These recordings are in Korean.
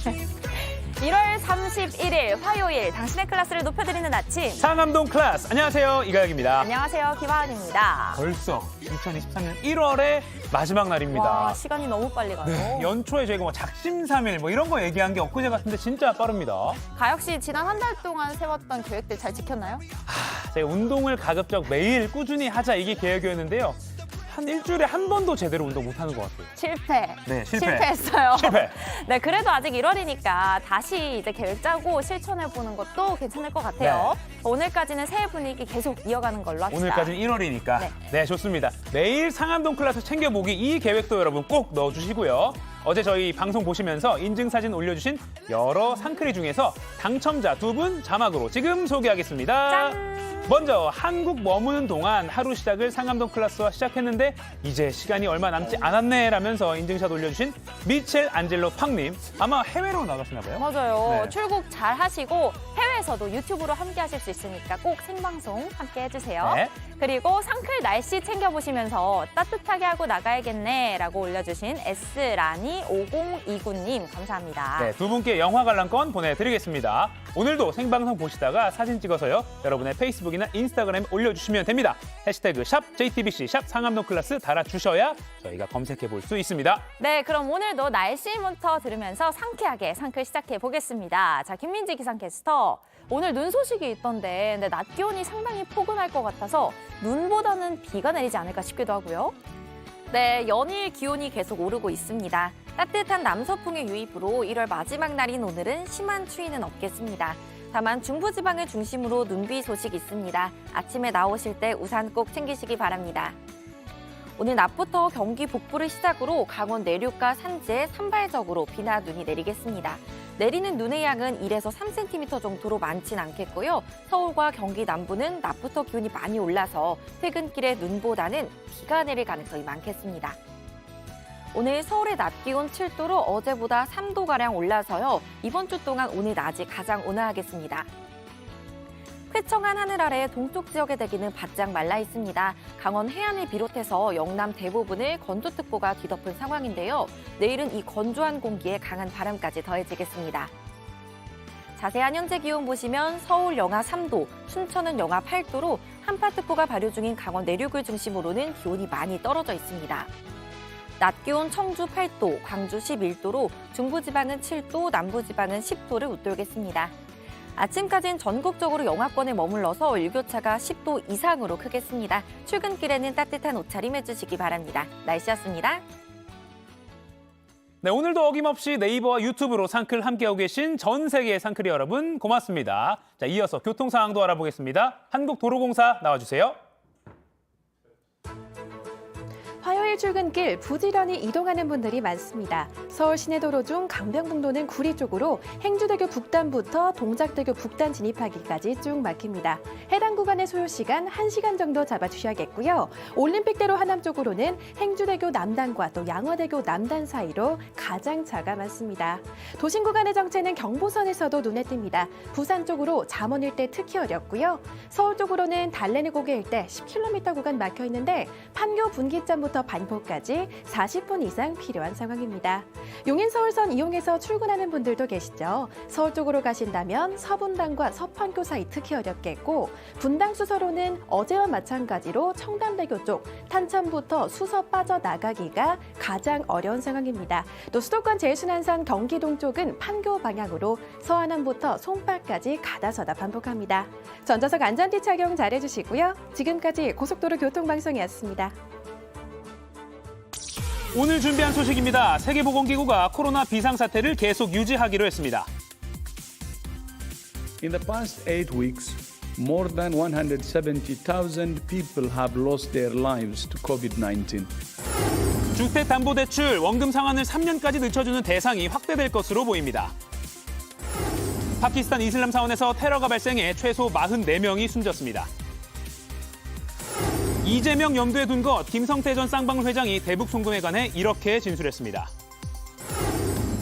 1월 31일 화요일 당신의 클래스를 높여드리는 아침. 상암동 클래스. 안녕하세요. 이가혁입니다. 안녕하세요. 김하은입니다. 벌써 2023년 1월의 마지막 날입니다. 와, 시간이 너무 빨리 가요. 네, 연초에 저희가 뭐 작심삼일 뭐 이런 거 얘기한 게 엊그제 같은데 진짜 빠릅니다. 가혁 씨, 지난 한 달 동안 세웠던 계획들 잘 지켰나요? 제가 운동을 가급적 매일 꾸준히 하자 이게 계획이었는데요. 한 일주일에 한 번도 제대로 운동 못하는 것 같아요. 실패. 네, 실패. 실패했어요. 실패. 네, 그래도 아직 1월이니까 다시 이제 계획 짜고 실천해보는 것도 괜찮을 것 같아요. 오늘까지는 새해 분위기 계속 이어가는 걸로 합시다. 오늘까지는 1월이니까. 네, 좋습니다. 매일 상암동 클래스 챙겨보기 이 계획도 여러분 꼭 넣어주시고요. 어제 저희 방송 보시면서 인증사진 올려주신 여러 상크리 중에서 당첨자 2분 자막으로 지금 소개하겠습니다. 짠! 먼저 한국 머무는 동안 하루 시작을 상암동 클래스와 시작했는데 이제 시간이 얼마 남지 않았네 라면서 인증샷 올려주신 미첼 안젤로 팡님. 아마 해외로 나가시나 봐요. 맞아요. 네. 출국 잘 하시고 해외에서도 유튜브로 함께 하실 수 있으니까 꼭 생방송 함께 해주세요. 네. 그리고 상클 날씨 챙겨보시면서 따뜻하게 하고 나가야겠네 라고 올려주신 S라니5029님 감사합니다. 네, 2분께 영화 관람권 보내드리겠습니다. 오늘도 생방송 보시다가 사진 찍어서요. 여러분의 페이스북이나 인스타그램에 올려주시면 됩니다. 해시태그 샵 JTBC 샵 상암동 클래스 달아주셔야 저희가 검색해 볼 수 있습니다. 네, 그럼 오늘도 날씨부터 들으면서 상쾌하게 상클 시작해 보겠습니다. 자, 김민지 기상캐스터. 오늘 눈 소식이 있던데 근데 낮 기온이 상당히 포근할 것 같아서 눈보다는 비가 내리지 않을까 싶기도 하고요. 네, 연일 기온이 계속 오르고 있습니다. 따뜻한 남서풍의 유입으로 1월 마지막 날인 오늘은 심한 추위는 없겠습니다. 다만 중부지방을 중심으로 눈비 소식 있습니다. 아침에 나오실 때 우산 꼭 챙기시기 바랍니다. 오늘 낮부터 경기 북부를 시작으로 강원 내륙과 산지에 산발적으로 비나 눈이 내리겠습니다. 내리는 눈의 양은 1에서 3cm 정도로 많진 않겠고요. 서울과 경기 남부는 낮부터 기온이 많이 올라서 퇴근길에 눈보다는 비가 내릴 가능성이 많겠습니다. 오늘 서울의 낮 기온 7도로 어제보다 3도가량 올라서요. 이번 주 동안 오늘 낮이 가장 온화하겠습니다. 쾌청한 하늘 아래 동쪽 지역의 대기는 바짝 말라 있습니다. 강원 해안을 비롯해서 영남 대부분을 건조특보가 뒤덮은 상황인데요. 내일은 이 건조한 공기에 강한 바람까지 더해지겠습니다. 자세한 현재 기온 보시면 서울 영하 3도, 춘천은 영하 8도로 한파특보가 발효 중인 강원 내륙을 중심으로는 기온이 많이 떨어져 있습니다. 낮 기온 청주 8도, 광주 11도로 중부지방은 7도, 남부지방은 10도를 웃돌겠습니다. 아침까지는 전국적으로 영하권에 머물러서 일교차가 10도 이상으로 크겠습니다. 출근길에는 따뜻한 옷차림 해주시기 바랍니다. 날씨였습니다. 네, 오늘도 어김없이 네이버와 유튜브로 상클 함께하고 계신 전 세계 상클이 여러분 고맙습니다. 자, 이어서 교통 상황도 알아보겠습니다. 한국도로공사 나와주세요. 화요일 출근길 부지런히 이동하는 분들이 많습니다. 서울 시내도로 중 강변북로는 구리 쪽으로 행주대교 북단부터 동작대교 북단 진입하기까지 쭉 막힙니다. 해당 구간의 소요시간 1시간 정도 잡아주셔야겠고요. 올림픽대로 하남 쪽으로는 행주대교 남단과 또 양화대교 남단 사이로 가장 차가 많습니다. 도심 구간의 정체는 경부선에서도 눈에 띕니다. 부산 쪽으로 잠원 일대 특히 어렵고요. 서울 쪽으로는 달래내 고개 일대 10km 구간 막혀 있는데 판교 분기점부터 반포까지 40분 이상 필요한 상황입니다. 용인 서울선 이용해서 출근하는 분들도 계시죠. 서울 쪽으로 가신다면 서분당과 서판교 사이 특히 어렵겠고 분당 수서로는 어제와 마찬가지로 청담대교 쪽 탄천부터 수서 빠져나가기가 가장 어려운 상황입니다. 또 수도권 제일순환선 경기동 쪽은 판교 방향으로 서안암부터 송파까지 가다서다 반복합니다. 전좌석 안전띠 착용 잘해주시고요. 지금까지 고속도로 교통방송이었습니다. 오늘 준비한 소식입니다. 세계보건기구가 코로나 비상사태를 계속 유지하기로 했습니다. In the past 8 weeks, more than 170,000 people have lost their lives to COVID-19. 주택담보대출 원금 상환을 3년까지 늦춰주는 대상이 확대될 것으로 보입니다. 파키스탄 이슬람 사원에서 테러가 발생해 최소 44명이 숨졌습니다. 이재명 염두에 둔 것, 김성태 전 쌍방울 회장이 대북 송금에 관해 이렇게 진술했습니다.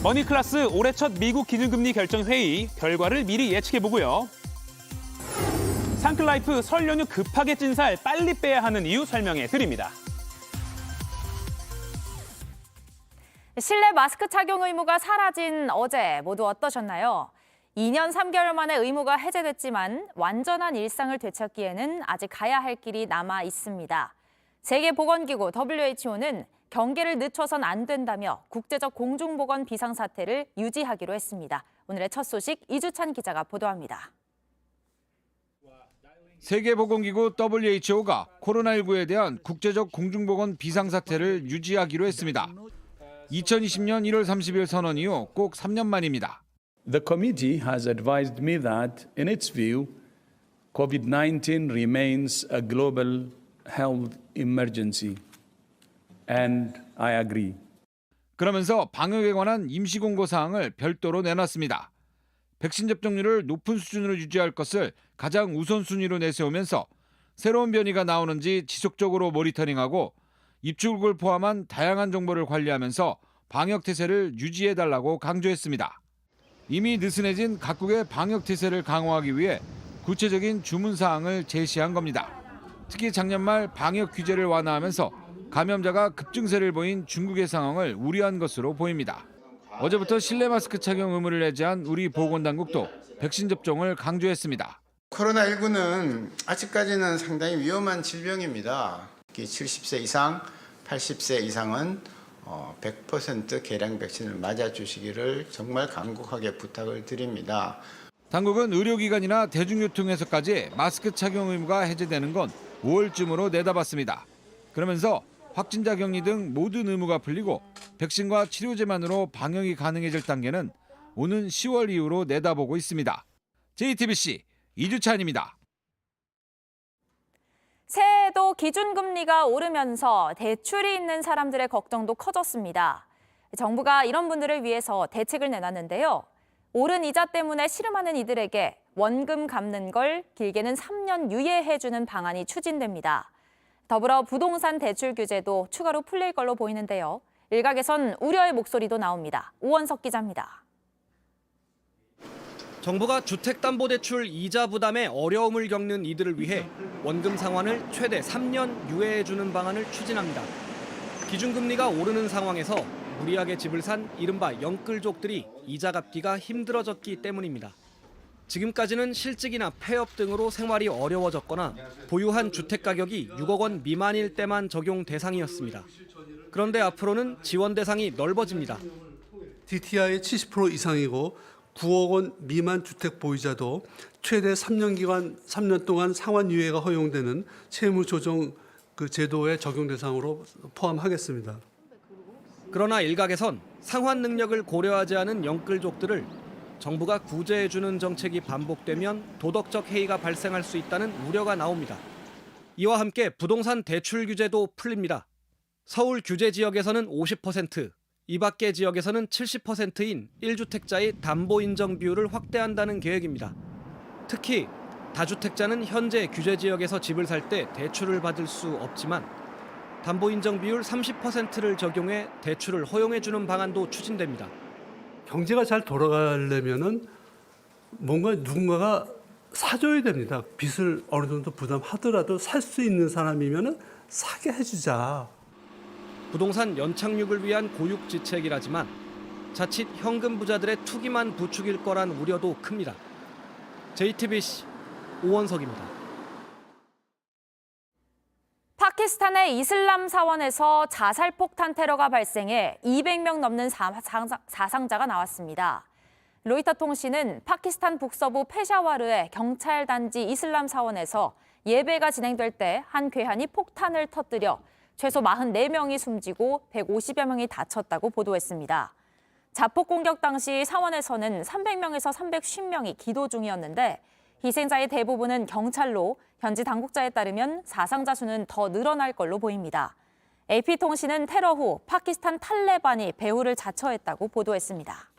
머니클래스 올해 첫 미국 기준금리 결정 회의 결과를 미리 예측해보고요. 상클라이프 설 연휴 급하게 찐 살 빨리 빼야 하는 이유 설명해 드립니다. 실내 마스크 착용 의무가 사라진 어제 모두 어떠셨나요? 2년 3개월 만에 의무가 해제됐지만 완전한 일상을 되찾기에는 아직 가야 할 길이 남아 있습니다. 세계보건기구 WHO는 경계를 늦춰선 안 된다며 국제적 공중보건 비상사태를 유지하기로 했습니다. 오늘의 첫 소식 이주찬 기자가 보도합니다. 세계보건기구 WHO가 코로나19에 대한 국제적 공중보건 비상사태를 유지하기로 했습니다. 2020년 1월 30일 선언 이후 꼭 3년 만입니다. The committee has advised me that, in its view, COVID-19 remains a global health emergency. And I agree. 그러면서 방역에 관한 임시공고 사항을 별도로 내놨습니다. 백신 접종률을 높은 수준으로 유지할 것을 가장 우선순위로 내세우면서 새로운 변이가 나오는지 지속적으로 모니터링하고 입출국을 포함한 다양한 정보를 관리하면서 방역 태세를 유지해달라고 강조했습니다. 이미 느슨해진 각국의 방역 태세를 강화하기 위해 구체적인 주문 사항을 제시한 겁니다. 특히 작년 말 방역 규제를 완화하면서 감염자가 급증세를 보인 중국의 상황을 우려한 것으로 보입니다. 어제부터 실내 마스크 착용 의무를 해제한 우리 보건당국도 백신 접종을 강조했습니다. 코로나19는 아직까지는 상당히 위험한 질병입니다. 70세 이상, 80세 이상은 100% 계량 백신을 맞아주시기를 정말 간곡하게 부탁을 드립니다. 당국은 의료기관이나 대중교통에서까지 마스크 착용 의무가 해제되는 건 5월쯤으로 내다봤습니다. 그러면서 확진자 격리 등 모든 의무가 풀리고 백신과 치료제만으로 방역이 가능해질 단계는 오는 10월 이후로 내다보고 있습니다. JTBC 이주찬입니다. 새해에도 기준금리가 오르면서 대출이 있는 사람들의 걱정도 커졌습니다. 정부가 이런 분들을 위해서 대책을 내놨는데요. 오른 이자 때문에 씨름하는 이들에게 원금 갚는 걸 길게는 3년 유예해주는 방안이 추진됩니다. 더불어 부동산 대출 규제도 추가로 풀릴 걸로 보이는데요. 일각에선 우려의 목소리도 나옵니다. 우원석 기자입니다. 정부가 주택담보대출 이자 부담에 어려움을 겪는 이들을 위해 원금 상환을 최대 3년 유예해주는 방안을 추진합니다. 기준금리가 오르는 상황에서 무리하게 집을 산 이른바 영끌족들이 이자 갚기가 힘들어졌기 때문입니다. 지금까지는 실직이나 폐업 등으로 생활이 어려워졌거나 보유한 주택 가격이 6억 원 미만일 때만 적용 대상이었습니다. 그런데 앞으로는 지원 대상이 넓어집니다. DTI의 70% 이상이고 9억 원 미만 주택 보유자도 최대 3년 동안 상환 유예가 허용되는 채무 조정 제도의 적용 대상으로 포함하겠습니다. 그러나 일각에선 상환 능력을 고려하지 않은 영끌족들을 정부가 구제해주는 정책이 반복되면 도덕적 해이가 발생할 수 있다는 우려가 나옵니다. 이와 함께 부동산 대출 규제도 풀립니다. 서울 규제 지역에서는 50%, 이 밖의 지역에서는 70%인 1주택자의 담보 인정 비율을 확대한다는 계획입니다. 특히 다주택자는 현재 규제 지역에서 집을 살 때 대출을 받을 수 없지만 담보 인정 비율 30%를 적용해 대출을 허용해주는 방안도 추진됩니다. 경제가 잘 돌아가려면은 뭔가 누군가가 사줘야 됩니다. 빚을 어느 정도 부담하더라도 살 수 있는 사람이면은 사게 해주자. 부동산 연착륙을 위한 고육지책이라지만 자칫 현금 부자들의 투기만 부추길 거란 우려도 큽니다. JTBC 오원석입니다. 파키스탄의 이슬람 사원에서 자살 폭탄 테러가 발생해 200명 넘는 사상자가 나왔습니다. 로이터 통신은 파키스탄 북서부 페샤와르의 경찰 단지 이슬람 사원에서 예배가 진행될 때 한 괴한이 폭탄을 터뜨려 최소 44명이 숨지고 150여 명이 다쳤다고 보도했습니다. 자폭 공격 당시 사원에서는 300명에서 350명이 기도 중이었는데 희생자의 대부분은 경찰로 현지 당국자에 따르면 사상자 수는 더 늘어날 걸로 보입니다. AP통신은 테러 후 파키스탄 탈레반이 배후를 자처했다고 보도했습니다.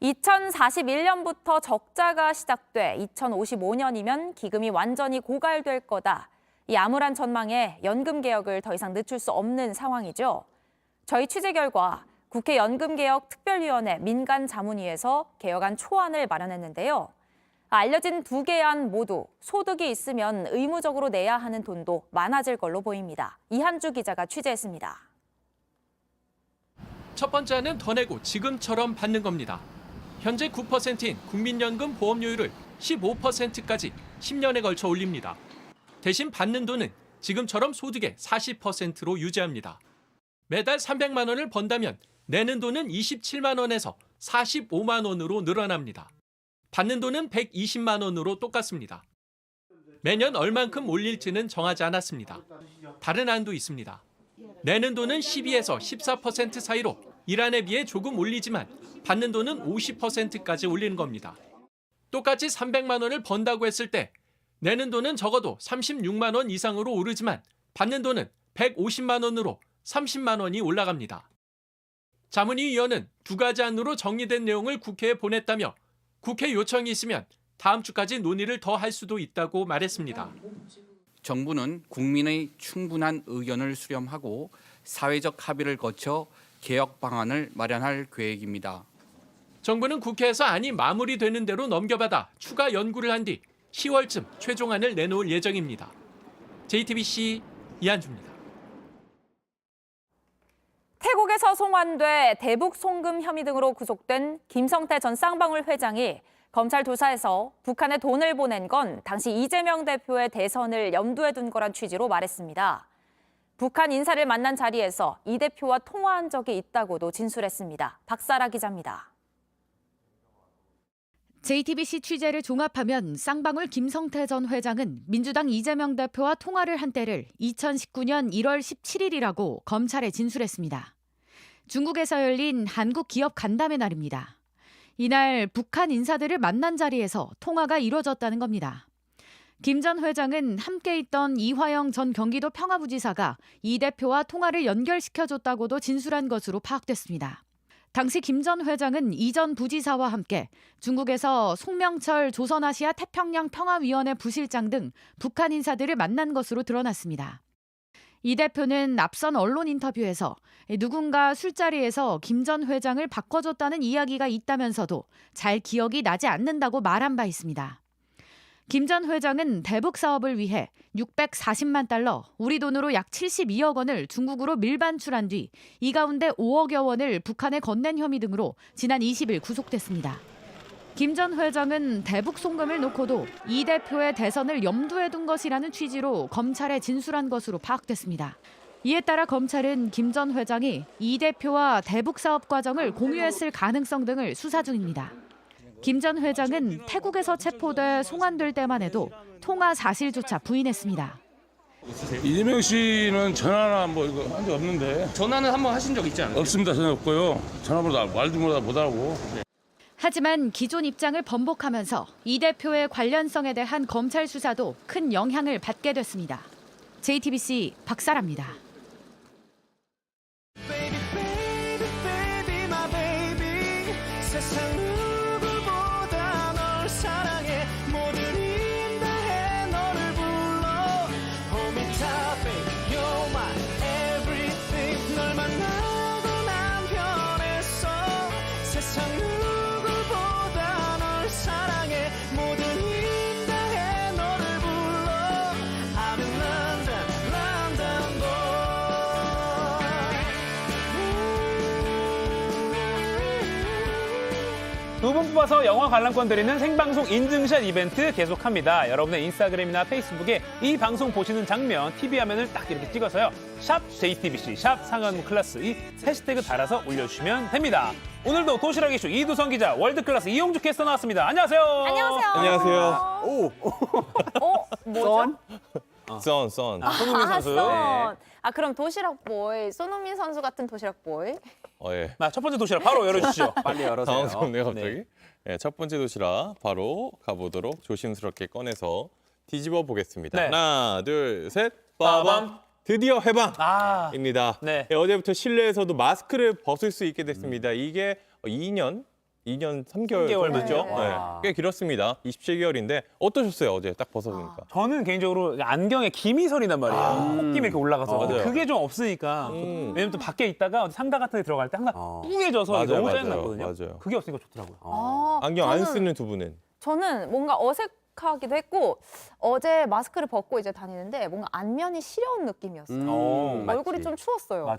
2041년부터 적자가 시작돼 2055년이면 기금이 완전히 고갈될 거다. 이 암울한 전망에 연금 개혁을 더 이상 늦출 수 없는 상황이죠. 저희 취재 결과 국회 연금개혁특별위원회 민간자문위에서 개혁안 초안을 마련했는데요. 알려진 두 개 안 모두 소득이 있으면 의무적으로 내야 하는 돈도 많아질 걸로 보입니다. 이한주 기자가 취재했습니다. 첫 번째는 더 내고 지금처럼 받는 겁니다. 현재 9%인 국민연금 보험료율을 15%까지 10년에 걸쳐 올립니다. 대신 받는 돈은 지금처럼 소득의 40%로 유지합니다. 매달 300만 원을 번다면 내는 돈은 27만 원에서 45만 원으로 늘어납니다. 받는 돈은 120만 원으로 똑같습니다. 매년 얼만큼 올릴지는 정하지 않았습니다. 다른 안도 있습니다. 내는 돈은 12에서 14% 사이로 일한에 비해 조금 올리지만 받는 돈은 50%까지 올리는 겁니다. 똑같이 300만 원을 번다고 했을 때 내는 돈은 적어도 36만 원 이상으로 오르지만 받는 돈은 150만 원으로 30만 원이 올라갑니다. 자문위 위원은 두 가지 안으로 정리된 내용을 국회에 보냈다며 국회 요청이 있으면 다음 주까지 논의를 더 할 수도 있다고 말했습니다. 정부는 국민의 충분한 의견을 수렴하고 사회적 합의를 거쳐 개혁 방안을 마련할 계획입니다. 정부는 국회에서 안이 마무리되는 대로 넘겨받아 추가 연구를 한 뒤 10월쯤 최종안을 내놓을 예정입니다. JTBC 이한주입니다. 태국에서 송환돼 대북 송금 혐의 등으로 구속된 김성태 전 쌍방울 회장이 검찰 조사에서 북한에 돈을 보낸 건 당시 이재명 대표의 대선을 염두에 둔 거란 취지로 말했습니다. 북한 인사를 만난 자리에서 이 대표와 통화한 적이 있다고도 진술했습니다. 박사라 기자입니다. JTBC 취재를 종합하면 쌍방울 김성태 전 회장은 민주당 이재명 대표와 통화를 한 때를 2019년 1월 17일이라고 검찰에 진술했습니다. 중국에서 열린 한국 기업 간담회 날입니다. 이날 북한 인사들을 만난 자리에서 통화가 이뤄졌다는 겁니다. 김 전 회장은 함께 있던 이화영 전 경기도 평화부지사가 이 대표와 통화를 연결시켜줬다고도 진술한 것으로 파악됐습니다. 당시 김 전 회장은 이 전 부지사와 함께 중국에서 송명철 조선아시아 태평양 평화위원회 부실장 등 북한 인사들을 만난 것으로 드러났습니다. 이 대표는 앞선 언론 인터뷰에서 누군가 술자리에서 김 전 회장을 바꿔줬다는 이야기가 있다면서도 잘 기억이 나지 않는다고 말한 바 있습니다. 김 전 회장은 대북 사업을 위해 640만 달러, 우리 돈으로 약 72억 원을 중국으로 밀반출한 뒤 이 가운데 5억여 원을 북한에 건넨 혐의 등으로 지난 20일 구속됐습니다. 김 전 회장은 대북 송금을 놓고도 이 대표의 대선을 염두에 둔 것이라는 취지로 검찰에 진술한 것으로 파악됐습니다. 이에 따라 검찰은 김 전 회장이 이 대표와 대북 사업 과정을 공유했을 가능성 등을 수사 중입니다. 김 전 회장은 태국에서 체포돼 송환될 때만 해도 통화 사실조차 부인했습니다. 이재명 씨는 전화나 뭐 이거 한 적 없는데. 전화는 한번 하신 적 있지 않나요? 없습니다. 전혀 없고요. 전화번호 말도 못 알아보고. 하지만 기존 입장을 번복하면서 이 대표의 관련성에 대한 검찰 수사도 큰 영향을 받게 됐습니다. JTBC 박사라입니다. 두 분 뽑아서 영화 관람권 드리는 생방송 인증샷 이벤트 계속합니다. 여러분의 인스타그램이나 페이스북에 이 방송 보시는 장면, TV 화면을 딱 이렇게 찍어서요. 샵 JTBC, 샵 상한 클래스 이 해시태그 달아서 올려주시면 됩니다. 오늘도 도시락 이슈 이두성 기자, 월드클래스 이용주 캐스터 나왔습니다. 안녕하세요. 안녕하세요. 안녕하세요. 오. 뭐죠? 썬. 손흥민 선수. 선. 그럼 도시락 보이, 손흥민 선수 같은 도시락 보이. 예. 첫 번째 도시락 바로 열어주시죠. 빨리 열어주세요. 당황스럽네요, 갑자기. 네, 첫 번째 도시락 바로 가보도록 조심스럽게 꺼내서 뒤집어 보겠습니다. 네. 하나, 둘, 셋. 빠밤. 드디어 해방입니다. 네. 어제부터 실내에서도 마스크를 벗을 수 있게 됐습니다. 이게 2년 3개월 됐죠? 네. 꽤 길었습니다. 27개월인데 어떠셨어요? 어제 딱 벗어보니까. 저는 개인적으로 안경에 김이 서린단 말이에요. 콧김이 이렇게 올라가서. 맞아요. 그게 좀 없으니까. 왜냐면 또 밖에 있다가 상가 같은 데 들어갈 때 항상 뚱해져서 맞아요, 너무 맞아요. 짜증났거든요. 맞아요. 그게 없으니까 좋더라고요. 안경 안 저는- 쓰는 두 분은? 저는 뭔가 어색하기도 했고 어제 마스크를 벗고 이제 다니는데 뭔가 안면이 시려운 느낌이었어요. 얼굴이 맞지. 좀 추웠어요.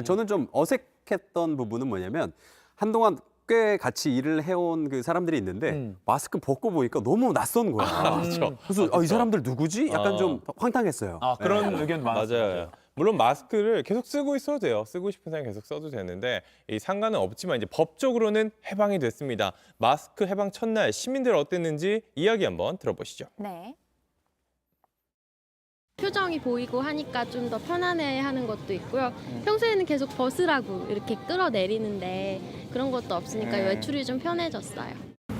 저는 좀 어색했던 부분은 뭐냐면 한동안 꽤 같이 일을 해온 그 사람들이 있는데 마스크 벗고 보니까 너무 낯선 거야. 그래서 이 사람들 누구지? 약간 좀 황당했어요. 그런 의견 많았어요. 맞아요. 물론 마스크를 계속 쓰고 있어도 돼요. 쓰고 싶은 사람 계속 써도 되는데 이 상관은 없지만 이제 법적으로는 해방이 됐습니다. 마스크 해방 첫날 시민들 어땠는지 이야기 한번 들어보시죠. 네. 표정이 보이고 하니까 좀 더 편안해하는 것도 있고요. 평소에는 계속 벗으라고 이렇게 끌어내리는데 그런 것도 없으니까 외출이 좀 편해졌어요.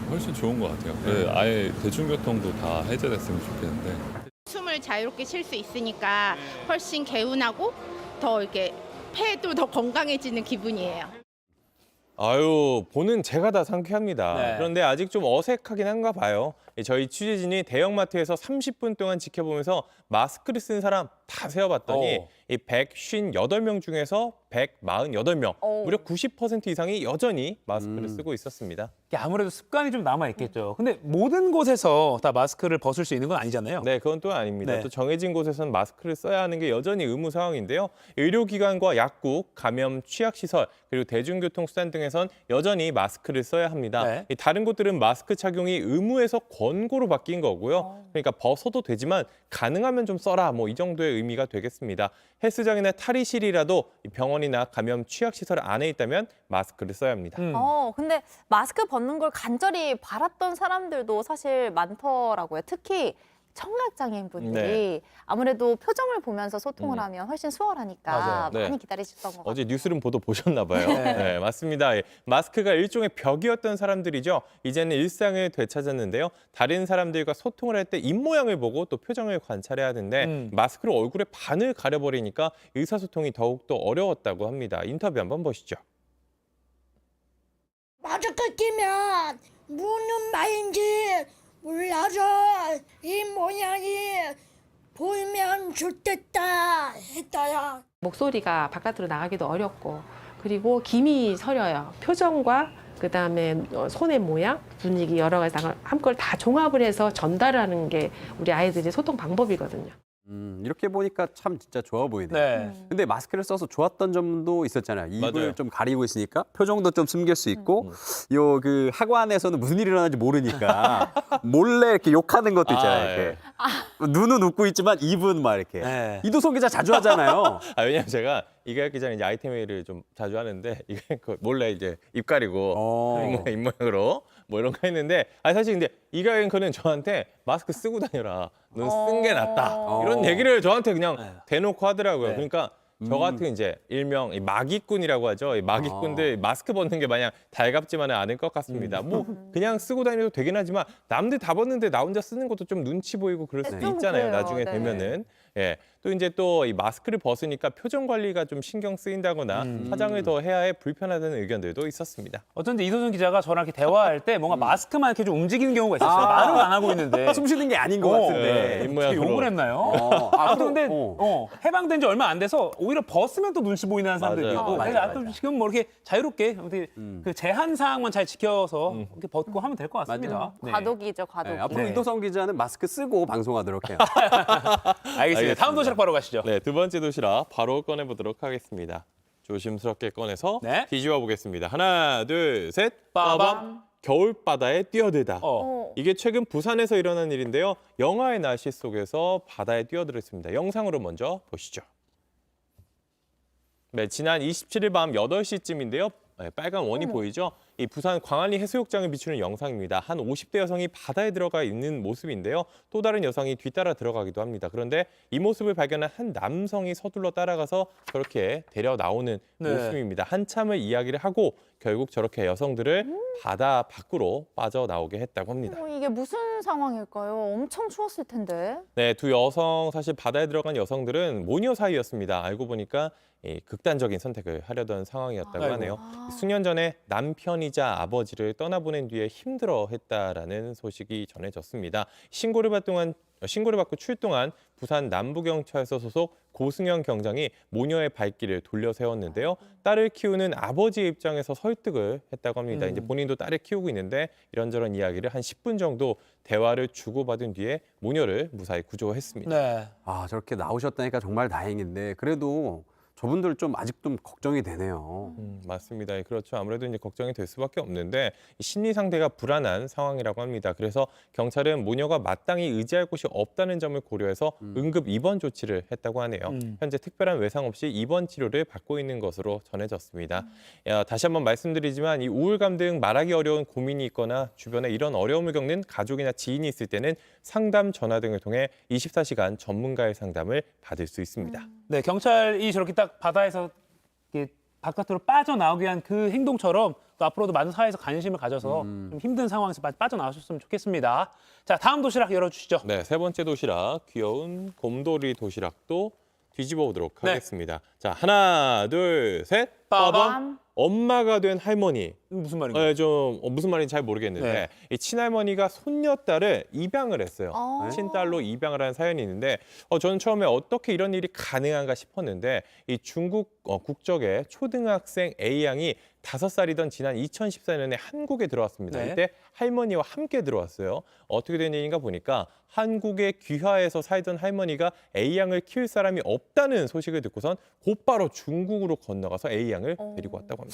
훨씬 좋은 것 같아요. 아예 대중교통도 다 해제됐으면 좋겠는데. 숨을 자유롭게 쉴 수 있으니까 훨씬 개운하고 더 이렇게 폐도 더 건강해지는 기분이에요. 아유, 보는 제가 다 상쾌합니다. 네. 그런데 아직 좀 어색하긴 한가 봐요. 저희 취재진이 대형마트에서 30분 동안 지켜보면서 마스크를 쓴 사람 다 세어봤더니 이 158명 중에서 148명, 무려 90% 이상이 여전히 마스크를 쓰고 있었습니다. 이게 아무래도 습관이 좀 남아있겠죠. 근데 모든 곳에서 다 마스크를 벗을 수 있는 건 아니잖아요. 네, 그건 또 아닙니다. 네. 또 정해진 곳에서는 마스크를 써야 하는 게 여전히 의무 상황인데요. 의료기관과 약국, 감염 취약시설, 그리고 대중교통수단 등에선 여전히 마스크를 써야 합니다. 네. 이 다른 곳들은 마스크 착용이 의무에서 권고로 바뀐 거고요. 그러니까 벗어도 되지만 가능하면 좀 써라, 뭐 이 정도의 의미가 되겠습니다. 헬스장이나 탈의실이라도 병원이나 감염 취약시설 안에 있다면 마스크를 써야 합니다. 근데 마스크 벗는 걸 간절히 바랐던 사람들도 사실 많더라고요. 특히 청각장애인분들이 네. 아무래도 표정을 보면서 소통을 하면 훨씬 수월하니까 맞아요. 네. 많이 기다리셨던 것 같아요. 어제 뉴스룸 보도 보셨나 봐요. 네, 맞습니다. 마스크가 일종의 벽이었던 사람들이죠. 이제는 일상을 되찾았는데요. 다른 사람들과 소통을 할 때 입모양을 보고 또 표정을 관찰해야 하는데 마스크로 얼굴의 반을 가려버리니까 의사소통이 더욱더 어려웠다고 합니다. 인터뷰 한번 보시죠. 마스크 끼면 무슨 말인지 몰라서 이 모양이 보이면 좋겠다 했어요. 목소리가 바깥으로 나가기도 어렵고 그리고 김이 서려요. 표정과 그다음에 손의 모양, 분위기 여러 가지 한걸 다 종합을 해서 전달하는 게 우리 아이들의 소통 방법이거든요. 이렇게 보니까 참 진짜 좋아 보이네요. 네. 근데 마스크를 써서 좋았던 점도 있었잖아요. 입을 맞아요. 좀 가리고 있으니까 표정도 좀 숨길 수 있고 요 그 학원에서는 무슨 일이 일어나는지 모르니까 몰래 이렇게 욕하는 것도 있잖아요. 이렇게. 눈은 웃고 있지만 입은 막 이렇게. 네. 이도성 기자 자주 하잖아요. 왜냐면 제가 이가혁 기자는 이제 아이템 회의를 좀 자주 하는데 몰래 이제 입 가리고 입모양으로 뭐 이런 거 했는데 사실 근데 이가혁 앵커는 저한테 마스크 쓰고 다녀라. 넌 쓴 게 낫다. 이런 얘기를 저한테 그냥 대놓고 하더라고요. 그러니까 저 같은 이제 일명 이 마기꾼이라고 하죠. 이 마기꾼들 마스크 벗는 게 마냥 달갑지만은 않을 것 같습니다. 뭐 그냥 쓰고 다녀도 되긴 하지만 남들 다 벗는데 나 혼자 쓰는 것도 좀 눈치 보이고 그럴 수도 좀 있잖아요. 그래요. 나중에 네. 되면은. 예. 또 이제 또 이 마스크를 벗으니까 표정 관리가 좀 신경 쓰인다거나 화장을 더 해야 해 불편하다는 의견들도 있었습니다. 어쩐지 이도준 기자가 저랑 이렇게 대화할 때 뭔가 마스크만 이렇게 좀 움직이는 경우가 있었어요. 말은 안 하고 있는데. 숨 쉬는 게 아닌 것 같은데. 입모양으로. 욕을 했나요? 근데 해방된 지 얼마 안 돼서 오히려 벗으면 또 눈치 보이는 사람들이 맞아요. 있고. 그래서 지금 뭐 이렇게 자유롭게 그 제한 사항만 잘 지켜서 이렇게 벗고 하면 될 것 같습니다. 네. 과도기죠, 과도기. 앞으로 이도성 기자는 마스크 쓰고 방송하도록 해요. 알겠습니다. 다음 도시락 바로 가시죠. 네, 두 번째 도시락 바로 꺼내보도록 하겠습니다. 조심스럽게 꺼내서 뒤집어 보겠습니다. 하나, 둘, 셋. 빠밤. 겨울바다에 뛰어들다. 이게 최근 부산에서 일어난 일인데요. 영하의 날씨 속에서 바다에 뛰어들었습니다. 영상으로 먼저 보시죠. 네, 지난 27일 밤 8시쯤인데요. 빨간 원이 보이죠? 이 부산 광안리 해수욕장을 비추는 영상입니다. 한 50대 여성이 바다에 들어가 있는 모습인데요. 또 다른 여성이 뒤따라 들어가기도 합니다. 그런데 이 모습을 발견한 한 남성이 서둘러 따라가서 저렇게 데려 나오는 모습입니다. 한참을 이야기를 하고 결국 저렇게 여성들을 바다 밖으로 빠져나오게 했다고 합니다. 이게 무슨 상황일까요? 엄청 추웠을 텐데. 네, 두 여성 사실 바다에 들어간 여성들은 모녀 사이였습니다. 알고 보니까 극단적인 선택을 하려던 상황이었다고 하네요. 수년 전에 남편이 어머니이자 아버지를 떠나보낸 뒤에 힘들어했다라는 소식이 전해졌습니다. 신고를 받고 출동한 부산 남부경찰서 소속 고승현 경장이 모녀의 발길을 돌려 세웠는데요. 딸을 키우는 아버지의 입장에서 설득을 했다고 합니다. 이제 본인도 딸을 키우고 있는데 이런저런 이야기를 한 10분 정도 대화를 주고받은 뒤에 모녀를 무사히 구조했습니다. 네. 아, 저렇게 나오셨다니까 정말 다행인데 그래도 저분들 좀 아직도 걱정이 되네요. 맞습니다. 그렇죠. 아무래도 이제 걱정이 될 수밖에 없는데 심리 상태가 불안한 상황이라고 합니다. 그래서 경찰은 모녀가 마땅히 의지할 곳이 없다는 점을 고려해서 응급 입원 조치를 했다고 하네요. 현재 특별한 외상 없이 입원 치료를 받고 있는 것으로 전해졌습니다. 다시 한번 말씀드리지만 이 우울감 등 말하기 어려운 고민이 있거나 주변에 이런 어려움을 겪는 가족이나 지인이 있을 때는 상담 전화 등을 통해 24시간 전문가의 상담을 받을 수 있습니다. 네, 경찰이 저렇게 딱 바다에서 이렇게 바깥으로 빠져나오게 한 그 행동처럼 또 앞으로도 많은 사회에서 관심을 가져서 좀 힘든 상황에서 빠져나오셨으면 좋겠습니다. 자, 다음 도시락 열어주시죠. 네, 세 번째 도시락, 귀여운 곰돌이 도시락도 뒤집어 보도록 하겠습니다. 자, 하나, 둘, 셋. 빠밤. 엄마가 된 할머니. 무슨 말인가요? 무슨 말인지 잘 모르겠는데 네. 이 친할머니가 손녀딸을 입양을 했어요. 친딸로 입양을 한 사연이 있는데 저는 처음에 어떻게 이런 일이 가능한가 싶었는데 이 중국 국적의 초등학생 A양이 5살이던 지난 2014년에 한국에 들어왔습니다. 네. 이때 할머니와 함께 들어왔어요. 어떻게 된 일인가 보니까 한국의 귀화에서 살던 할머니가 A양을 키울 사람이 없다는 소식을 듣고선 곧바로 중국으로 건너가서 A양을 데리고 왔다고 합니다.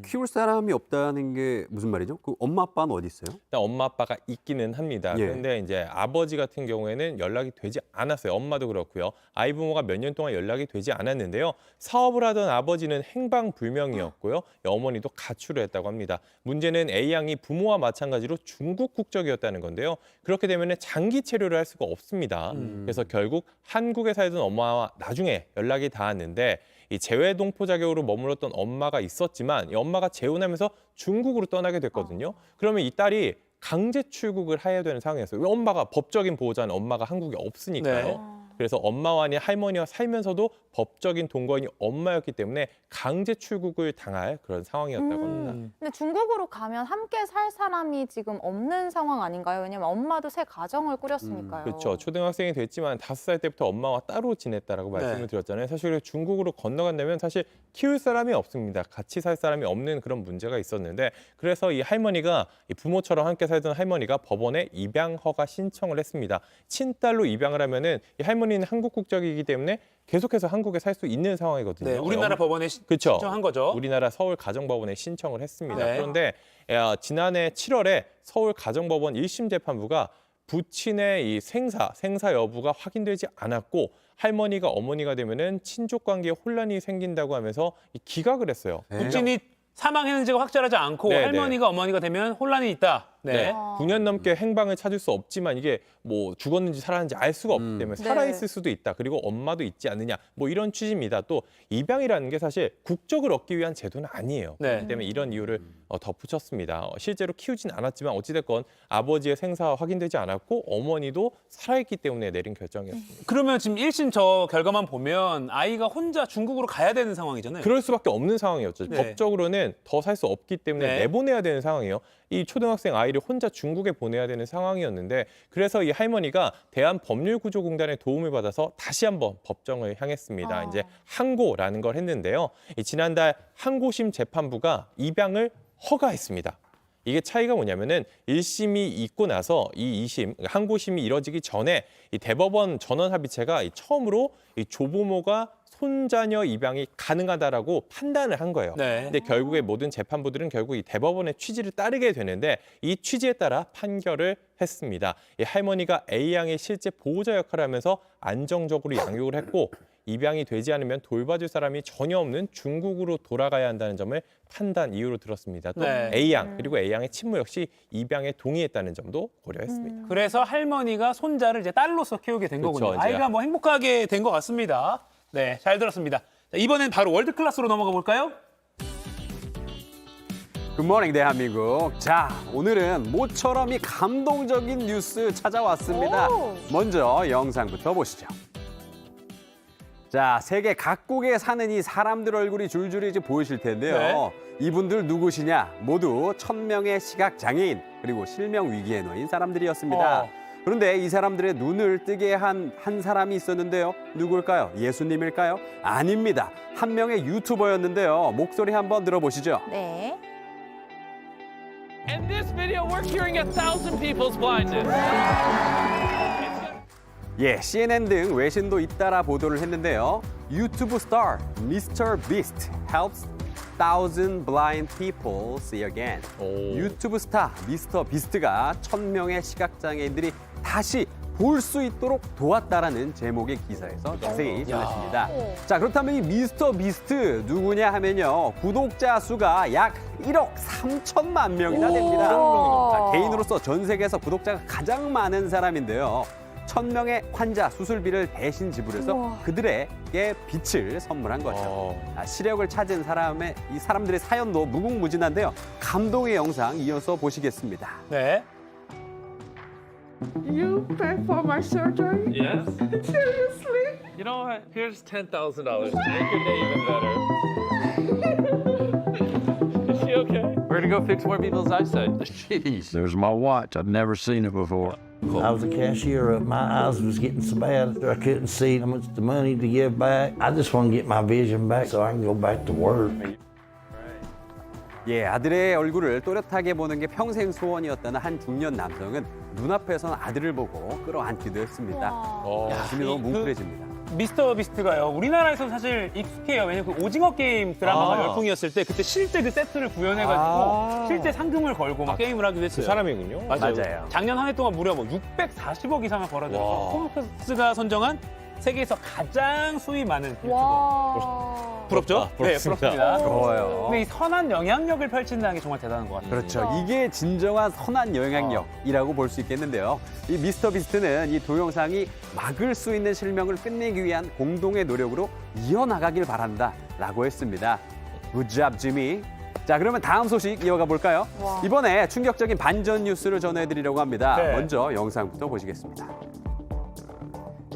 키울 사람이 없다는 게 무슨 말이죠? 그 엄마 아빠는 어디 있어요? 일단 엄마 아빠가 있기는 합니다. 예. 그런데 이제 아버지 같은 경우에는 연락이 되지 않았어요. 엄마도 그렇고요. 아이 부모가 몇 년 동안 연락이 되지 않았는데요. 사업을 하던 아버지는 행방불명이었고요. 어머니도 가출을 했다고 합니다. 문제는 A양이 부모와 마찬가지로 중국 국적이었다는 건데요. 그렇게 되면 장기 체류를 할 수가 없습니다. 그래서 결국 한국에 살던 엄마와 나중에 연락이 닿았는데 이 재외동포 자격으로 머물렀던 엄마가 있었지만 이 엄마가 재혼하면서 중국으로 떠나게 됐거든요. 그러면 이 딸이 강제 출국을 해야 되는 상황이었어요. 왜 엄마가 법적인 보호자는 엄마가 한국에 없으니까요. 네. 그래서 엄마와 아닌 할머니와 살면서도 법적인 동거인이 엄마였기 때문에 강제 출국을 당할 그런 상황이었다고 합니다. 근데 중국으로 가면 함께 살 사람이 지금 없는 상황 아닌가요? 왜냐면 엄마도 새 가정을 꾸렸으니까요. 그렇죠. 초등학생이 됐지만 5살 때부터 엄마와 따로 지냈다라고 말씀을 드렸잖아요. 사실 중국으로 건너간다면 사실 키울 사람이 없습니다. 같이 살 사람이 없는 그런 문제가 있었는데 그래서 이 할머니가 이 부모처럼 함께 살던 할머니가 법원에 입양 허가 신청을 했습니다. 친딸로 입양을 하면은 이 할머니는 한국 국적이기 때문에 계속해서 한국에 살 수 있는 상황이거든요. 네, 우리나라 법원에 그쵸? 신청한 거죠. 우리나라 서울가정법원에 신청을 했습니다. 네. 그런데 지난해 7월에 서울가정법원 1심 재판부가 부친의 이 생사 여부가 확인되지 않았고 할머니가 어머니가 되면은 친족 관계에 혼란이 생긴다고 하면서 기각을 했어요. 부친이 사망했는지가 확실하지 않고 네, 할머니가 어머니가 되면 혼란이 있다. 네. 9년 넘게 행방을 찾을 수 없지만 이게 뭐 죽었는지 살았는지 알 수가 없기 때문에 살아있을 수도 있다. 그리고 엄마도 있지 않느냐. 뭐 이런 취지입니다. 또 입양이라는 게 사실 국적을 얻기 위한 제도는 아니에요. 그렇기 때문에 이런 이유를 덧붙였습니다. 실제로 키우진 않았지만 어찌됐건 아버지의 생사가 확인되지 않았고 어머니도 살아있기 때문에 내린 결정이었습니다. 그러면 지금 1심 저 결과만 보면 아이가 혼자 중국으로 가야 되는 상황이잖아요. 그럴 수밖에 없는 상황이었죠. 네. 법적으로는 더 살 수 없기 때문에 내보내야 되는 상황이에요. 이 초등학생 아이를 혼자 중국에 보내야 되는 상황이었는데 그래서 이 할머니가 대한법률구조공단의 도움을 받아서 다시 한번 법정을 향했습니다. 이제 항고라는 걸 했는데요. 지난달 항고심 재판부가 입양을 허가했습니다. 이게 차이가 뭐냐면은 1심이 있고 나서 이 2심, 항고심이 이뤄지기 전에 이 대법원 전원합의체가 처음으로 이 조부모가 손자녀 입양이 가능하다라고 판단을 한 거예요. 근데 결국에 모든 재판부들은 결국 이 대법원의 취지를 따르게 되는데 이 취지에 따라 판결을 했습니다. 이 할머니가 A양의 실제 보호자 역할을 하면서 안정적으로 양육을 했고 입양이 되지 않으면 돌봐줄 사람이 전혀 없는 중국으로 돌아가야 한다는 점을 판단 이유로 들었습니다. 또 A양 그리고 A양의 친모 역시 입양에 동의했다는 점도 고려했습니다. 그래서 할머니가 손자를 이제 딸로서 키우게 된 그렇죠, 거군요. 이제. 아이가 뭐 행복하게 된 것 같습니다. 네, 잘 들었습니다. 자, 이번엔 바로 월드 클래스로 넘어가 볼까요? 굿모닝 대한민국. 자, 오늘은 모처럼 이 감동적인 뉴스 찾아왔습니다. 먼저 영상부터 보시죠. 자, 세계 각국에 사는 이 사람들 얼굴이 줄줄이 이제 보이실 텐데요. 네. 이분들 누구시냐? 모두 1000명의 시각장애인 그리고 실명 위기에 놓인 사람들이었습니다. 그런데 이 사람들의 눈을 뜨게 한 사람이 있었는데요. 누굴까요? 예수님일까요? 아닙니다. 한 명의 유튜버였는데요. 목소리 한번 들어보시죠. 네. In this video, we're curing 1,000 people's blindness. 예, CNN 등 외신도 잇따라 보도를 했는데요. 유튜브 스타 미스터 비스트 helps 1,000 blind people see again. 유튜브 스타 미스터 비스트가 1000명의 시각장애인들이 다시 볼 수 있도록 도왔다라는 제목의 기사에서 자세히 전했습니다. 자, 그렇다면 이 미스터 비스트 누구냐 하면요. 구독자 수가 약 1억 3천만 명이나 됩니다. 자, 개인으로서 전 세계에서 구독자가 가장 많은 사람인데요. 1000명의 환자 수술비를 대신 지불해서 그들에게 빛을 선물한 거죠. 시력을 찾은 이 사람들의 사연도 무궁무진한데요. 감동의 영상 이어서 보시겠습니다. 네. You pay for my surgery? Yes. Seriously? You know what? Here's $10,000 to make your day even better. Is she okay? We're gonna go fix more people's eyesight. Jeez, there's my watch. I've never seen it before. I was a cashier. My eyes was getting so bad I couldn't see how much the money to give back. I just want to get my vision back so I can go back to work. 예, 아들의 얼굴을 또렷하게 보는 게 평생 소원이었다는 한 중년 남성은 눈앞에선 아들을 보고 끌어안기도 했습니다. 가슴이 너무 뭉클해집니다. 미스터 비스트가요. 우리나라에서 사실 익숙해요. 왜냐면 그 오징어 게임 드라마가 열풍이었을 때 그때 실제 그 세트를 구현해가지고 실제 상금을 걸고 막 게임을 하기도 했어요. 그 사람이군요. 맞아요. 작년 한 해 동안 무려 640억 이상을 벌어들여서 포브스가 선정한 세계에서 가장 수입 많은 유튜버. 부럽죠? 네, 부럽습니다. 부러워요. 근데 이 선한 영향력을 펼친다는 게 정말 대단한 것 같아요. 그렇죠. 이게 진정한 선한 영향력이라고 볼 수 있겠는데요. 이 미스터 비스트는 이 동영상이 막을 수 있는 실명을 끝내기 위한 공동의 노력으로 이어나가길 바란다라고 했습니다. Good job, Jimmy. 자, 그러면 다음 소식 이어가 볼까요? 이번에 충격적인 반전 뉴스를 전해드리려고 합니다. 네. 먼저 영상부터 보시겠습니다.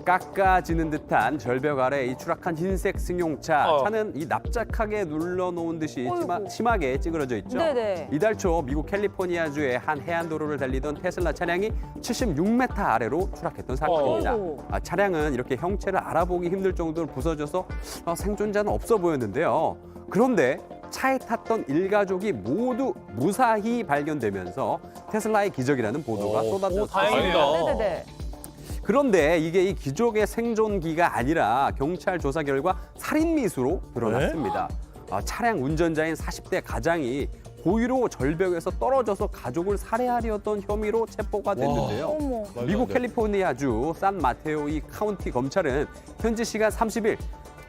깎아지는 듯한 절벽 아래 이 추락한 흰색 승용차. 차는 이 납작하게 눌러놓은 듯이 심하게 찌그러져 있죠. 네네. 이달 초 미국 캘리포니아주의 한 해안도로를 달리던 테슬라 차량이 76m 아래로 추락했던 사건입니다. 차량은 이렇게 형체를 알아보기 힘들 정도로 부서져서 생존자는 없어 보였는데요. 그런데 차에 탔던 일가족이 모두 무사히 발견되면서 테슬라의 기적이라는 보도가 쏟아졌습니다. 네네네. 그런데 이게 이 기족의 생존기가 아니라 경찰 조사 결과 살인 미수로 드러났습니다. 차량 운전자인 40대 가장이 고의로 절벽에서 떨어져서 가족을 살해하려던 혐의로 체포가 됐는데요. 미국 캘리포니아주 산마테오 이 카운티 검찰은 현지 시간 30일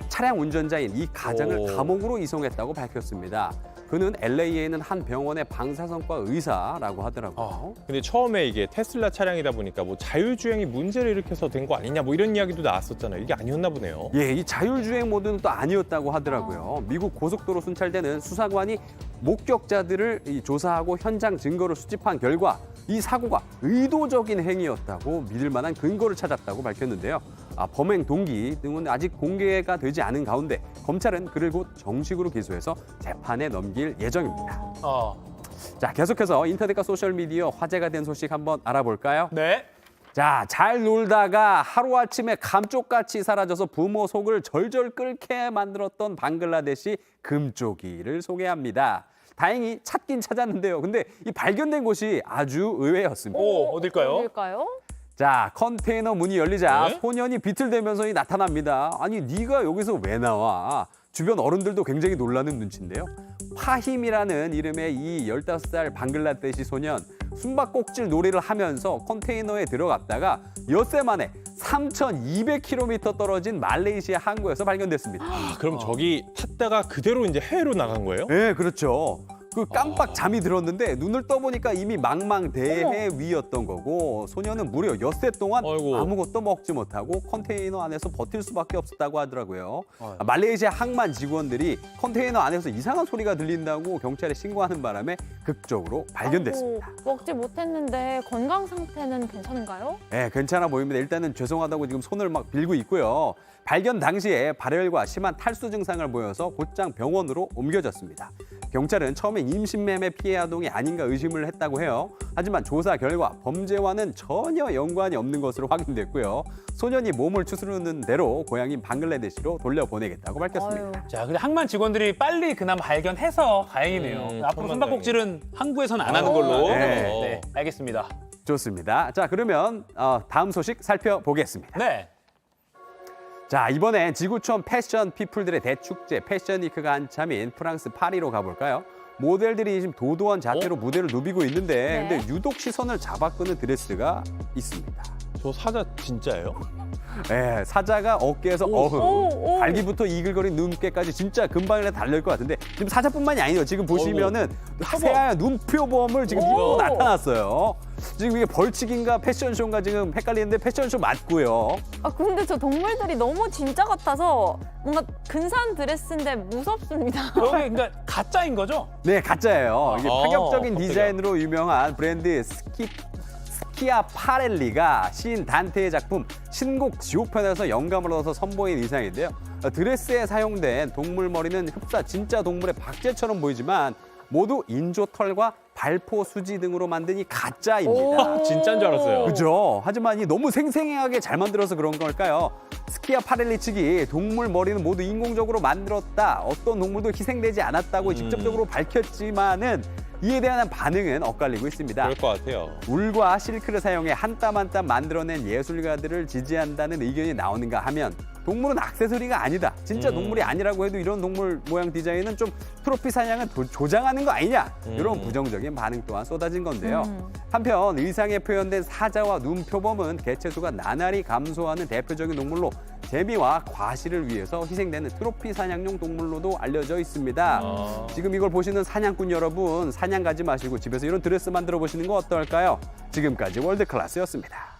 차량 운전자인 이 가장을 감옥으로 이송했다고 밝혔습니다. 그는 LA에 있는 한 병원의 방사선과 의사라고 하더라고요. 근데 처음에 이게 테슬라 차량이다 보니까 뭐 자율주행이 문제를 일으켜서 된 거 아니냐 뭐 이런 이야기도 나왔었잖아요. 이게 아니었나 보네요. 예, 이 자율주행 모드는 또 아니었다고 하더라고요. 미국 고속도로 순찰대는 수사관이 목격자들을 조사하고 현장 증거를 수집한 결과 이 사고가 의도적인 행위였다고 믿을 만한 근거를 찾았다고 밝혔는데요. 범행 동기 등은 아직 공개가 되지 않은 가운데 검찰은 그를 곧 정식으로 기소해서 재판에 넘길 예정입니다. 자, 계속해서 인터넷과 소셜미디어 화제가 된 소식 한번 알아볼까요? 네. 자, 잘 놀다가 하루아침에 감쪽같이 사라져서 부모 속을 절절 끓게 만들었던 방글라데시 금쪽이를 소개합니다. 다행히 찾긴 찾았는데요. 근데 이 발견된 곳이 아주 의외였습니다. 어딜까요? 자, 컨테이너 문이 열리자 소년이 비틀대면서 나타납니다. 아니, 네가 여기서 왜 나와? 주변 어른들도 굉장히 놀라는 눈치인데요. 파힘이라는 이름의 이 15살 방글라데시 소년, 숨바꼭질 놀이를 하면서 컨테이너에 들어갔다가 엿새 만에 3,200km 떨어진 말레이시아 항구에서 발견됐습니다. 그럼 저기 탔다가 그대로 이제 해외로 나간 거예요? 네, 그렇죠. 그 깜빡 잠이 들었는데 눈을 떠보니까 이미 망망대해 위였던 거고 소년은 무려 엿새 동안 아무것도 먹지 못하고 컨테이너 안에서 버틸 수밖에 없었다고 하더라고요. 말레이시아 항만 직원들이 컨테이너 안에서 이상한 소리가 들린다고 경찰에 신고하는 바람에 극적으로 발견됐습니다. 아이고, 먹지 못했는데 건강 상태는 괜찮은가요? 네, 괜찮아 보입니다. 일단은 죄송하다고 지금 손을 막 빌고 있고요. 발견 당시에 발열과 심한 탈수 증상을 보여서 곧장 병원으로 옮겨졌습니다. 경찰은 처음에 임신매매 피해 아동이 아닌가 의심을 했다고 해요. 하지만 조사 결과 범죄와는 전혀 연관이 없는 것으로 확인됐고요. 소년이 몸을 추스르는 대로 고향인 방글라데시로 돌려보내겠다고 밝혔습니다. 아유. 자, 근데 항만 직원들이 빨리 그나마 발견해서 다행이네요. 앞으로 숨바꼭질은 항구에선 안 하는 걸로. 네. 알겠습니다. 좋습니다. 자, 그러면 다음 소식 살펴보겠습니다. 네. 자, 이번엔 지구촌 패션 피플들의 대축제 패션위크가 한참인 프랑스 파리로 가볼까요? 모델들이 지금 도도한 자태로 무대를 누비고 있는데 근데 유독 시선을 잡아끄는 드레스가 있습니다. 저 사자 진짜예요? 네, 사자가 어깨에서 발기부터 이글거린 눈께까지 진짜 금방이라 달릴 것 같은데 지금 사자뿐만이 아니에요. 지금 보시면은 새하얀 눈표범을 지금 입고 나타났어요. 지금 이게 벌칙인가 패션쇼인가 지금 헷갈리는데 패션쇼 맞고요. 아 근데 저 동물들이 너무 진짜 같아서 뭔가 근사한 드레스인데 무섭습니다. 여기 그러니까 가짜인 거죠? 네, 가짜예요. 이게 파격적인 깜짝이야. 디자인으로 유명한 브랜드 스키아파렐리가 시인 단테의 작품 신곡 지옥편에서 영감을 얻어서 선보인 의상인데요. 드레스에 사용된 동물 머리는 흡사 진짜 동물의 박제처럼 보이지만 모두 인조 털과 발포 수지 등으로 만든 이 가짜입니다. 진짜인 줄 알았어요. 그죠? 하지만 이 너무 생생하게 잘 만들어서 그런 걸까요? 스키아파렐리 측이 동물 머리는 모두 인공적으로 만들었다. 어떤 동물도 희생되지 않았다고 직접적으로 밝혔지만은 이에 대한 반응은 엇갈리고 있습니다. 그럴 것 같아요. 울과 실크를 사용해 한 땀 한 땀 만들어낸 예술가들을 지지한다는 의견이 나오는가 하면 동물은 액세서리가 아니다. 진짜 동물이 아니라고 해도 이런 동물 모양 디자인은 좀 트로피 사냥을 조장하는 거 아니냐. 이런 부정적인 반응 또한 쏟아진 건데요. 한편 의상에 표현된 사자와 눈표범은 개체수가 나날이 감소하는 대표적인 동물로 재미와 과시를 위해서 희생되는 트로피 사냥용 동물로도 알려져 있습니다. 지금 이걸 보시는 사냥꾼 여러분, 사냥 가지 마시고 집에서 이런 드레스 만들어 보시는 거 어떨까요? 지금까지 월드클래스였습니다.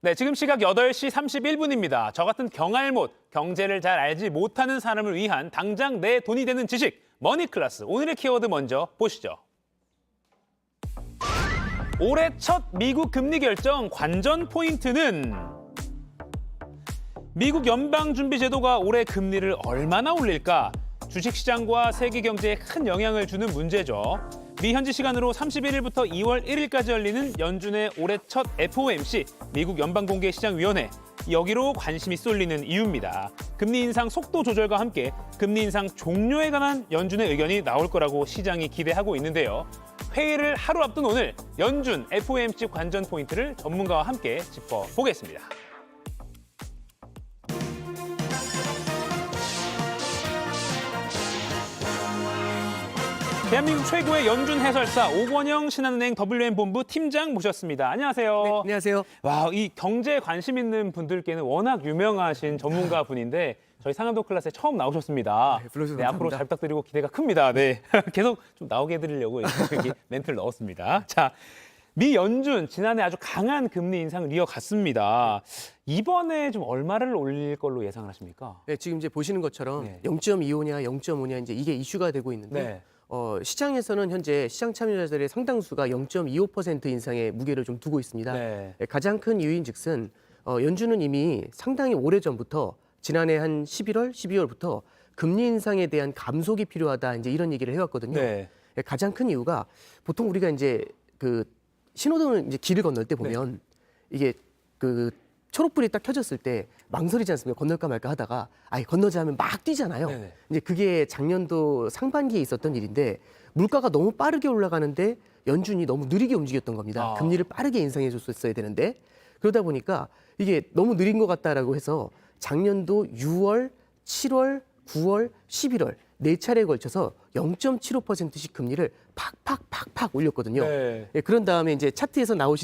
네, 지금 시각 8시 31분입니다. 저 같은 경알못, 경제를 잘 알지 못하는 사람을 위한 당장 내 돈이 되는 지식, 머니클래스. 오늘의 키워드 먼저 보시죠. 올해 첫 미국 금리 결정 관전 포인트는 미국 연방준비제도가 올해 금리를 얼마나 올릴까? 주식시장과 세계 경제에 큰 영향을 주는 문제죠. 미 현지 시간으로 31일부터 2월 1일까지 열리는 연준의 올해 첫 FOMC, 미국 연방공개시장위원회. 여기로 관심이 쏠리는 이유입니다. 금리 인상 속도 조절과 함께 금리 인상 종료에 관한 연준의 의견이 나올 거라고 시장이 기대하고 있는데요. 회의를 하루 앞둔 오늘 연준 FOMC 관전 포인트를 전문가와 함께 짚어보겠습니다. 대한민국 최고의 연준 해설사 오건영 신한은행 WM 본부 팀장 모셨습니다. 안녕하세요. 네, 안녕하세요. 와, 이 경제에 관심 있는 분들께는 워낙 유명하신 전문가 분인데 저희 상암동 클래스에 처음 나오셨습니다. 불러주셔서 네, 앞으로 감사합니다. 잘 부탁드리고 기대가 큽니다. 네, 계속 좀 나오게 해드리려고 이렇게 멘트를 넣었습니다. 자, 미 연준 지난해 아주 강한 금리 인상을 이어갔습니다. 이번에 좀 얼마를 올릴 걸로 예상을 하십니까? 네, 지금 이제 보시는 것처럼 0.25냐, 0.5냐 이제 이게 이슈가 되고 있는데. 네. 시장에서는 현재 시장 참여자들의 상당수가 0.25% 인상의 무게를 좀 두고 있습니다. 네. 가장 큰 이유인즉슨 연준은 이미 상당히 오래전부터 지난해 한 11월, 12월부터 금리 인상에 대한 감속이 필요하다 이제 이런 얘기를 해왔거든요. 네. 가장 큰 이유가 보통 우리가 이제 그 신호등을 이제 길을 건널 때 보면 이게 그 초록불이 딱 켜졌을 때 망설이지 않습니까? 건널까 말까 하다가 건너자 하면 막 뛰잖아요. 네네. 이제 그게 작년도 상반기에 있었던 일인데 물가가 너무 빠르게 올라가는데 연준이 너무 느리게 움직였던 겁니다. 금리를 빠르게 인상해 줬었어야 되는데 그러다 보니까 이게 너무 느린 것 같다라고 해서 작년도 6월, 7월, 9월, 11월 네 차례에 걸쳐서 0.75%씩 금리를 팍팍팍팍 올렸거든요. 네. 그런 다음에 이제 차트에서 나와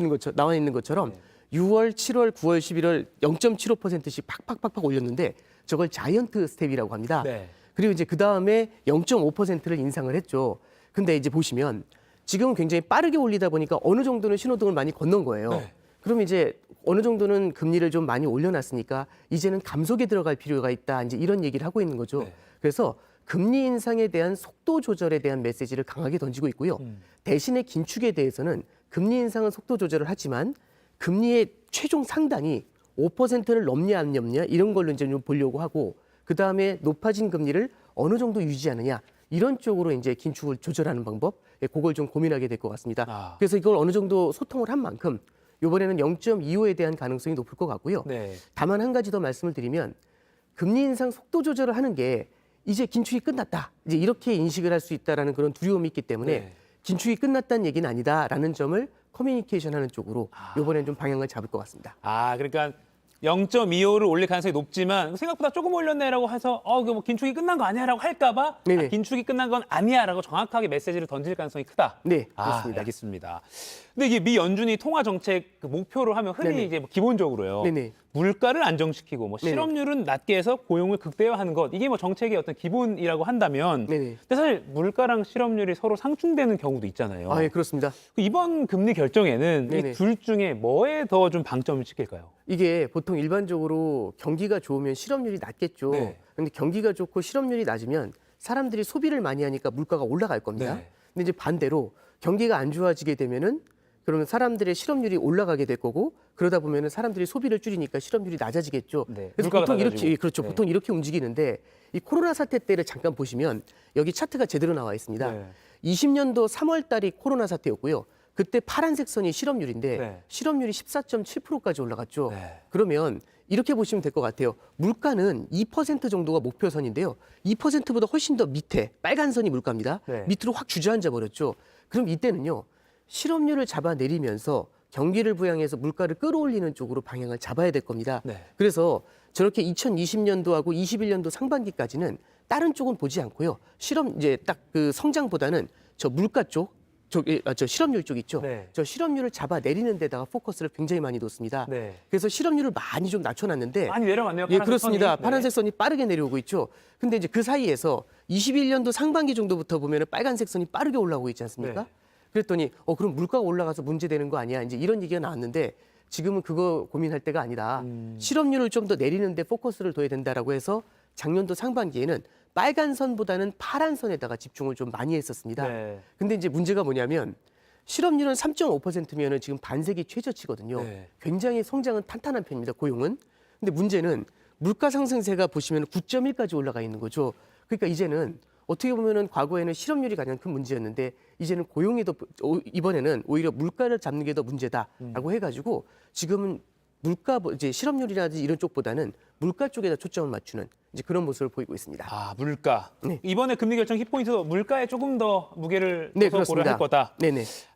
있는 것처럼 6월, 7월, 9월, 11월 0.75%씩 팍팍팍팍 올렸는데 저걸 자이언트 스텝이라고 합니다. 네. 그리고 이제 그 다음에 0.5%를 인상을 했죠. 근데 이제 보시면 지금은 굉장히 빠르게 올리다 보니까 어느 정도는 신호등을 많이 건넌 거예요. 그럼 이제 어느 정도는 금리를 좀 많이 올려놨으니까 이제는 감속에 들어갈 필요가 있다. 이제 이런 얘기를 하고 있는 거죠. 그래서 금리 인상에 대한 속도 조절에 대한 메시지를 강하게 던지고 있고요. 대신에 긴축에 대해서는 금리 인상은 속도 조절을 하지만 금리의 최종 상단이 5%를 넘냐 안 넘냐 이런 걸로 이제 좀 보려고 하고 그다음에 높아진 금리를 어느 정도 유지하느냐 이런 쪽으로 이제 긴축을 조절하는 방법 그걸 좀 고민하게 될 것 같습니다. 그래서 이걸 어느 정도 소통을 한 만큼 이번에는 0.25에 대한 가능성이 높을 것 같고요. 다만 한 가지 더 말씀을 드리면 금리 인상 속도 조절을 하는 게 이제 긴축이 끝났다. 이제 이렇게 인식을 할 수 있다라는 그런 두려움이 있기 때문에 긴축이 끝났다는 얘기는 아니다라는 점을 커뮤니케이션하는 쪽으로 이번엔 좀 방향을 잡을 것 같습니다. 그러니까 0.25를 올릴 가능성이 높지만 생각보다 조금 올렸네라고 해서 뭐 긴축이 끝난 거 아니야라고 할까봐 긴축이 끝난 건 아니야라고 정확하게 메시지를 던질 가능성이 크다. 네, 그렇습니다. 알겠습니다. 근데 이게 미 연준이 통화 정책 그 목표로 하면 흔히 이제 뭐 기본적으로요. 물가를 안정시키고 뭐 실업률은 낮게 해서 고용을 극대화하는 것 이게 뭐 정책의 어떤 기본이라고 한다면 근데 사실 물가랑 실업률이 서로 상충되는 경우도 있잖아요. 예, 그렇습니다. 이번 금리 결정에는 이 둘 중에 뭐에 더 좀 방점을 찍힐까요? 이게 보통 일반적으로 경기가 좋으면 실업률이 낮겠죠. 그런데 경기가 좋고 실업률이 낮으면 사람들이 소비를 많이 하니까 물가가 올라갈 겁니다. 근데 이제 반대로 경기가 안 좋아지게 되면은 그러면 사람들의 실업률이 올라가게 될 거고 그러다 보면은 사람들이 소비를 줄이니까 실업률이 낮아지겠죠. 그래서 보통 이렇게 그렇죠. 보통 이렇게 움직이는데 이 코로나 사태 때를 잠깐 보시면 여기 차트가 제대로 나와 있습니다. 20년도 3월 달이 코로나 사태였고요. 그때 파란색 선이 실업률인데 실업률이 14.7%까지 올라갔죠. 그러면 이렇게 보시면 될 것 같아요. 물가는 2% 정도가 목표선인데요. 2%보다 훨씬 더 밑에 빨간 선이 물가입니다. 밑으로 확 주저앉아 버렸죠. 그럼 이때는요. 실업률을 잡아내리면서 경기를 부양해서 물가를 끌어올리는 쪽으로 방향을 잡아야 될 겁니다. 그래서 저렇게 2020년도하고 21년도 상반기까지는 다른 쪽은 보지 않고요. 이제 딱 그 성장보다는 저 물가 쪽, 저 실업률 쪽 있죠. 저 실업률을 잡아내리는 데다가 포커스를 굉장히 많이 뒀습니다. 그래서 실업률을 많이 좀 낮춰놨는데 많이 내려갔네요. 예, 그렇습니다. 파란색 선이 빠르게 내려오고 있죠. 근데 이제 그 사이에서 21년도 상반기 정도부터 보면은 빨간색 선이 빠르게 올라오고 있지 않습니까? 그랬더니 그럼 물가가 올라가서 문제되는 거 아니야? 이제 이런 얘기가 나왔는데 지금은 그거 고민할 때가 아니라 실업률을 좀 더 내리는 데 포커스를 둬야 된다라고 해서 작년도 상반기에는 빨간 선보다는 파란 선에다가 집중을 좀 많이 했었습니다. 근데 이제 문제가 뭐냐면 실업률은 3.5%면은 지금 반세기 최저치거든요. 굉장히 성장은 탄탄한 편입니다. 고용은. 근데 문제는 물가 상승세가 보시면 9.1까지 올라가 있는 거죠. 그러니까 이제는 어떻게 보면은 과거에는 실업률이 가장 큰 문제였는데 이제는 고용이 더 이번에는 오히려 물가를 잡는 게 더 문제다라고 해가지고 지금은 물가 이제 실업률이라든지 이런 쪽보다는 물가 쪽에다 초점을 맞추는 이제 그런 모습을 보이고 있습니다. 물가. 이번에 금리 결정 키포인트도 물가에 조금 더 무게를 둬서 고려할 거다.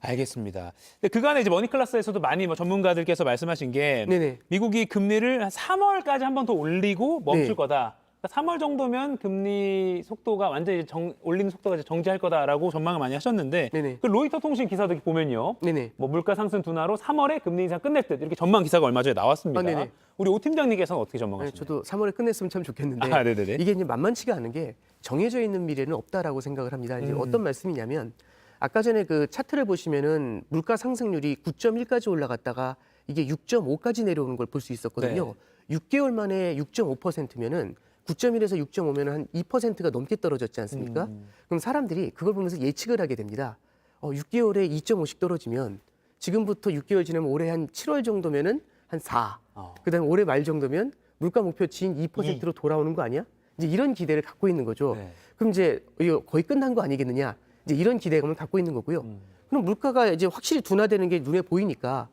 알겠습니다. 근데 그간에 이제 머니클래스에서도 많이 뭐 전문가들께서 말씀하신 게 미국이 금리를 한 3월까지 한 번 더 올리고 멈출 거다. 3월 정도면 금리 속도가 완전히 올리는 속도가 이제 정지할 거다라고 전망을 많이 하셨는데 그 로이터 통신 기사도 보면요. 뭐 물가 상승 둔화로 3월에 금리 인상 끝낼 듯 이렇게 전망 기사가 얼마 전에 나왔습니다. 우리 오 팀장님께서는 어떻게 전망하시나요? 저도 3월에 끝냈으면 참 좋겠는데 이게 이제 만만치가 않은 게 정해져 있는 미래는 없다라고 생각을 합니다. 이제 어떤 말씀이냐면 아까 전에 그 차트를 보시면은 물가 상승률이 9.1까지 올라갔다가 이게 6.5까지 내려오는 걸 볼 수 있었거든요. 6개월 만에 6.5%면은 9.1에서 6.5면 한 2%가 넘게 떨어졌지 않습니까? 그럼 사람들이 그걸 보면서 예측을 하게 됩니다. 6개월에 2.5씩 떨어지면 지금부터 6개월 지나면 올해 한 7월 정도면은 한 4. 그다음에 올해 말 정도면 물가 목표치인 2%로 돌아오는 거 아니야? 이제 이런 기대를 갖고 있는 거죠. 그럼 이제 이거 거의 끝난 거 아니겠느냐? 이제 이런 기대감을 갖고 있는 거고요. 그럼 물가가 이제 확실히 둔화되는 게 눈에 보이니까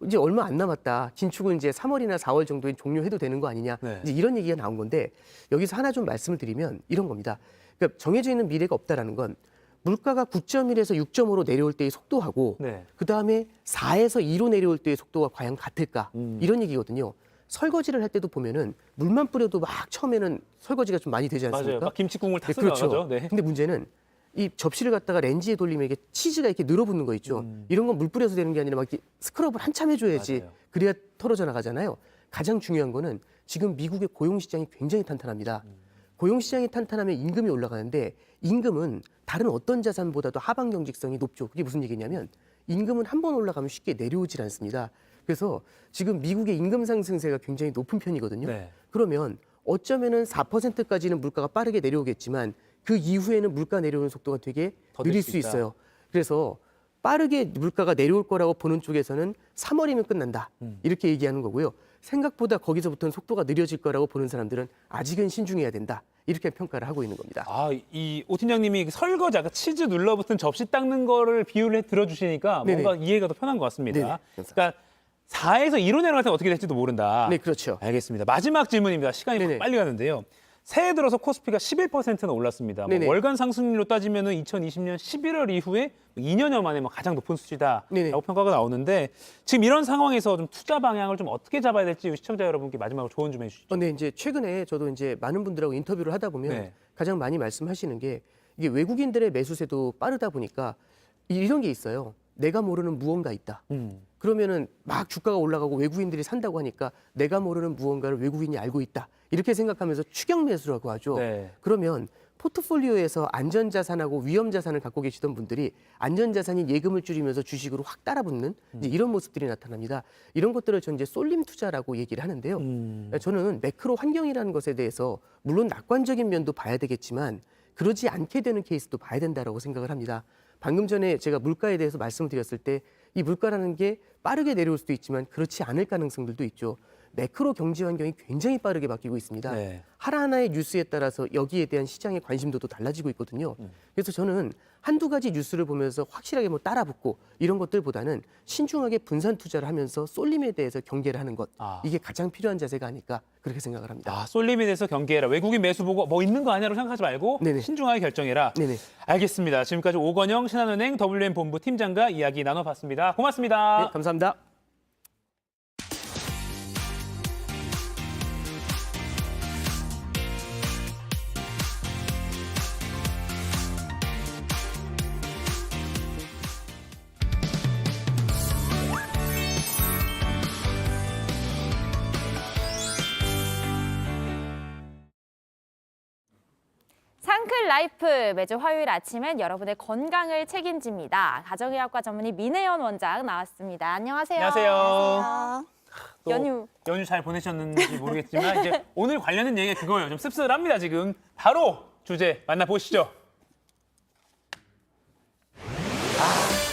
이제 얼마 안 남았다. 긴축은 이제 3월이나 4월 정도에 종료해도 되는 거 아니냐. 이제 이런 얘기가 나온 건데 여기서 하나 좀 말씀을 드리면 이런 겁니다. 그러니까 정해져 있는 미래가 없다라는 건 물가가 9.1에서 6.5로 내려올 때의 속도하고 그다음에 4에서 2로 내려올 때의 속도가 과연 같을까? 이런 얘기거든요. 설거지를 할 때도 보면은 물만 뿌려도 막 처음에는 설거지가 좀 많이 되지 않습니까? 맞아요. 막 김치국물 다 그렇죠. 쓰나가죠. 근데 문제는 이 접시를 갖다가 렌지에 돌리면 이게 치즈가 이렇게 늘어붙는 거 있죠. 이런 건 물 뿌려서 되는 게 아니라 막 이렇게 스크럽을 한참 해줘야지 그래야 털어져 나가잖아요. 가장 중요한 거는 지금 미국의 고용 시장이 굉장히 탄탄합니다. 고용 시장이 탄탄하면 임금이 올라가는데 임금은 다른 어떤 자산보다도 하방 경직성이 높죠. 그게 무슨 얘기냐면 임금은 한 번 올라가면 쉽게 내려오질 않습니다. 그래서 지금 미국의 임금 상승세가 굉장히 높은 편이거든요. 네. 그러면 어쩌면은 4%까지는 물가가 빠르게 내려오겠지만 그 이후에는 물가 내려오는 속도가 되게 더딜 느릴 수 수 있다. 있어요. 그래서 빠르게 물가가 내려올 거라고 보는 쪽에서는 3월이면 끝난다. 이렇게 얘기하는 거고요. 생각보다 거기서부터는 속도가 느려질 거라고 보는 사람들은 아직은 신중해야 된다. 이렇게 평가를 하고 있는 겁니다. 아, 이 오 팀장님이 설거지, 아까 치즈 눌러붙은 접시 닦는 거를 비유를 들어주시니까 네네. 뭔가 이해가 더 편한 것 같습니다. 네네. 그러니까 4에서 2로 내려갈 때 어떻게 될지도 모른다. 네, 그렇죠. 알겠습니다. 마지막 질문입니다. 시간이 네네. 빨리 가는데요. 새해 들어서 코스피가 11%나 올랐습니다. 뭐 네네. 월간 상승률로 따지면은 2020년 11월 이후에 2년여 만에 뭐 가장 높은 수치다라고 네네. 평가가 나오는데 지금 이런 상황에서 좀 투자 방향을 좀 어떻게 잡아야 될지 시청자 여러분께 마지막으로 조언 좀 해주시죠. 네, 이제 최근에 저도 이제 많은 분들하고 인터뷰를 하다 보면 네. 가장 많이 말씀하시는 게 이게 외국인들의 매수세도 빠르다 보니까 이런 게 있어요. 내가 모르는 무언가 있다. 그러면은 막 주가가 올라가고 외국인들이 산다고 하니까 내가 모르는 무언가를 외국인이 알고 있다. 이렇게 생각하면서 추격 매수라고 하죠. 네. 그러면 포트폴리오에서 안전자산하고 위험자산을 갖고 계시던 분들이 안전자산인 예금을 줄이면서 주식으로 확 따라붙는 이제 이런 모습들이 나타납니다. 이런 것들을 전 이제 쏠림 투자라고 얘기를 하는데요. 저는 매크로 환경이라는 것에 대해서 물론 낙관적인 면도 봐야 되겠지만 그러지 않게 되는 케이스도 봐야 된다라고 생각을 합니다. 방금 전에 제가 물가에 대해서 말씀을 드렸을 때 이 물가라는 게 빠르게 내려올 수도 있지만 그렇지 않을 가능성들도 있죠. 매크로 경제 환경이 굉장히 빠르게 바뀌고 있습니다. 네. 하나하나의 뉴스에 따라서 여기에 대한 시장의 관심도도 달라지고 있거든요. 그래서 저는 한두 가지 뉴스를 보면서 확실하게 뭐 따라붙고 이런 것들보다는 신중하게 분산 투자를 하면서 쏠림에 대해서 경계를 하는 것. 이게 가장 필요한 자세가 아닐까 그렇게 생각을 합니다. 아, 쏠림에 대해서 경계해라. 외국인 매수 보고 뭐 있는 거 아니야로 생각하지 말고 네네. 신중하게 결정해라. 네네. 알겠습니다. 지금까지 오건영 신한은행 WM 본부 팀장과 이야기 나눠봤습니다. 고맙습니다. 네, 감사합니다. 상클 라이프 매주 화요일 아침엔 여러분의 건강을 책임집니다. 가정의학과 전문의 민혜연 원장 나왔습니다. 안녕하세요. 안녕하세요. 또 연휴 잘 보내셨는지 모르겠지만 이제 오늘 관련된 얘기가 그거예요. 좀 씁쓸합니다 지금. 바로 주제 만나보시죠.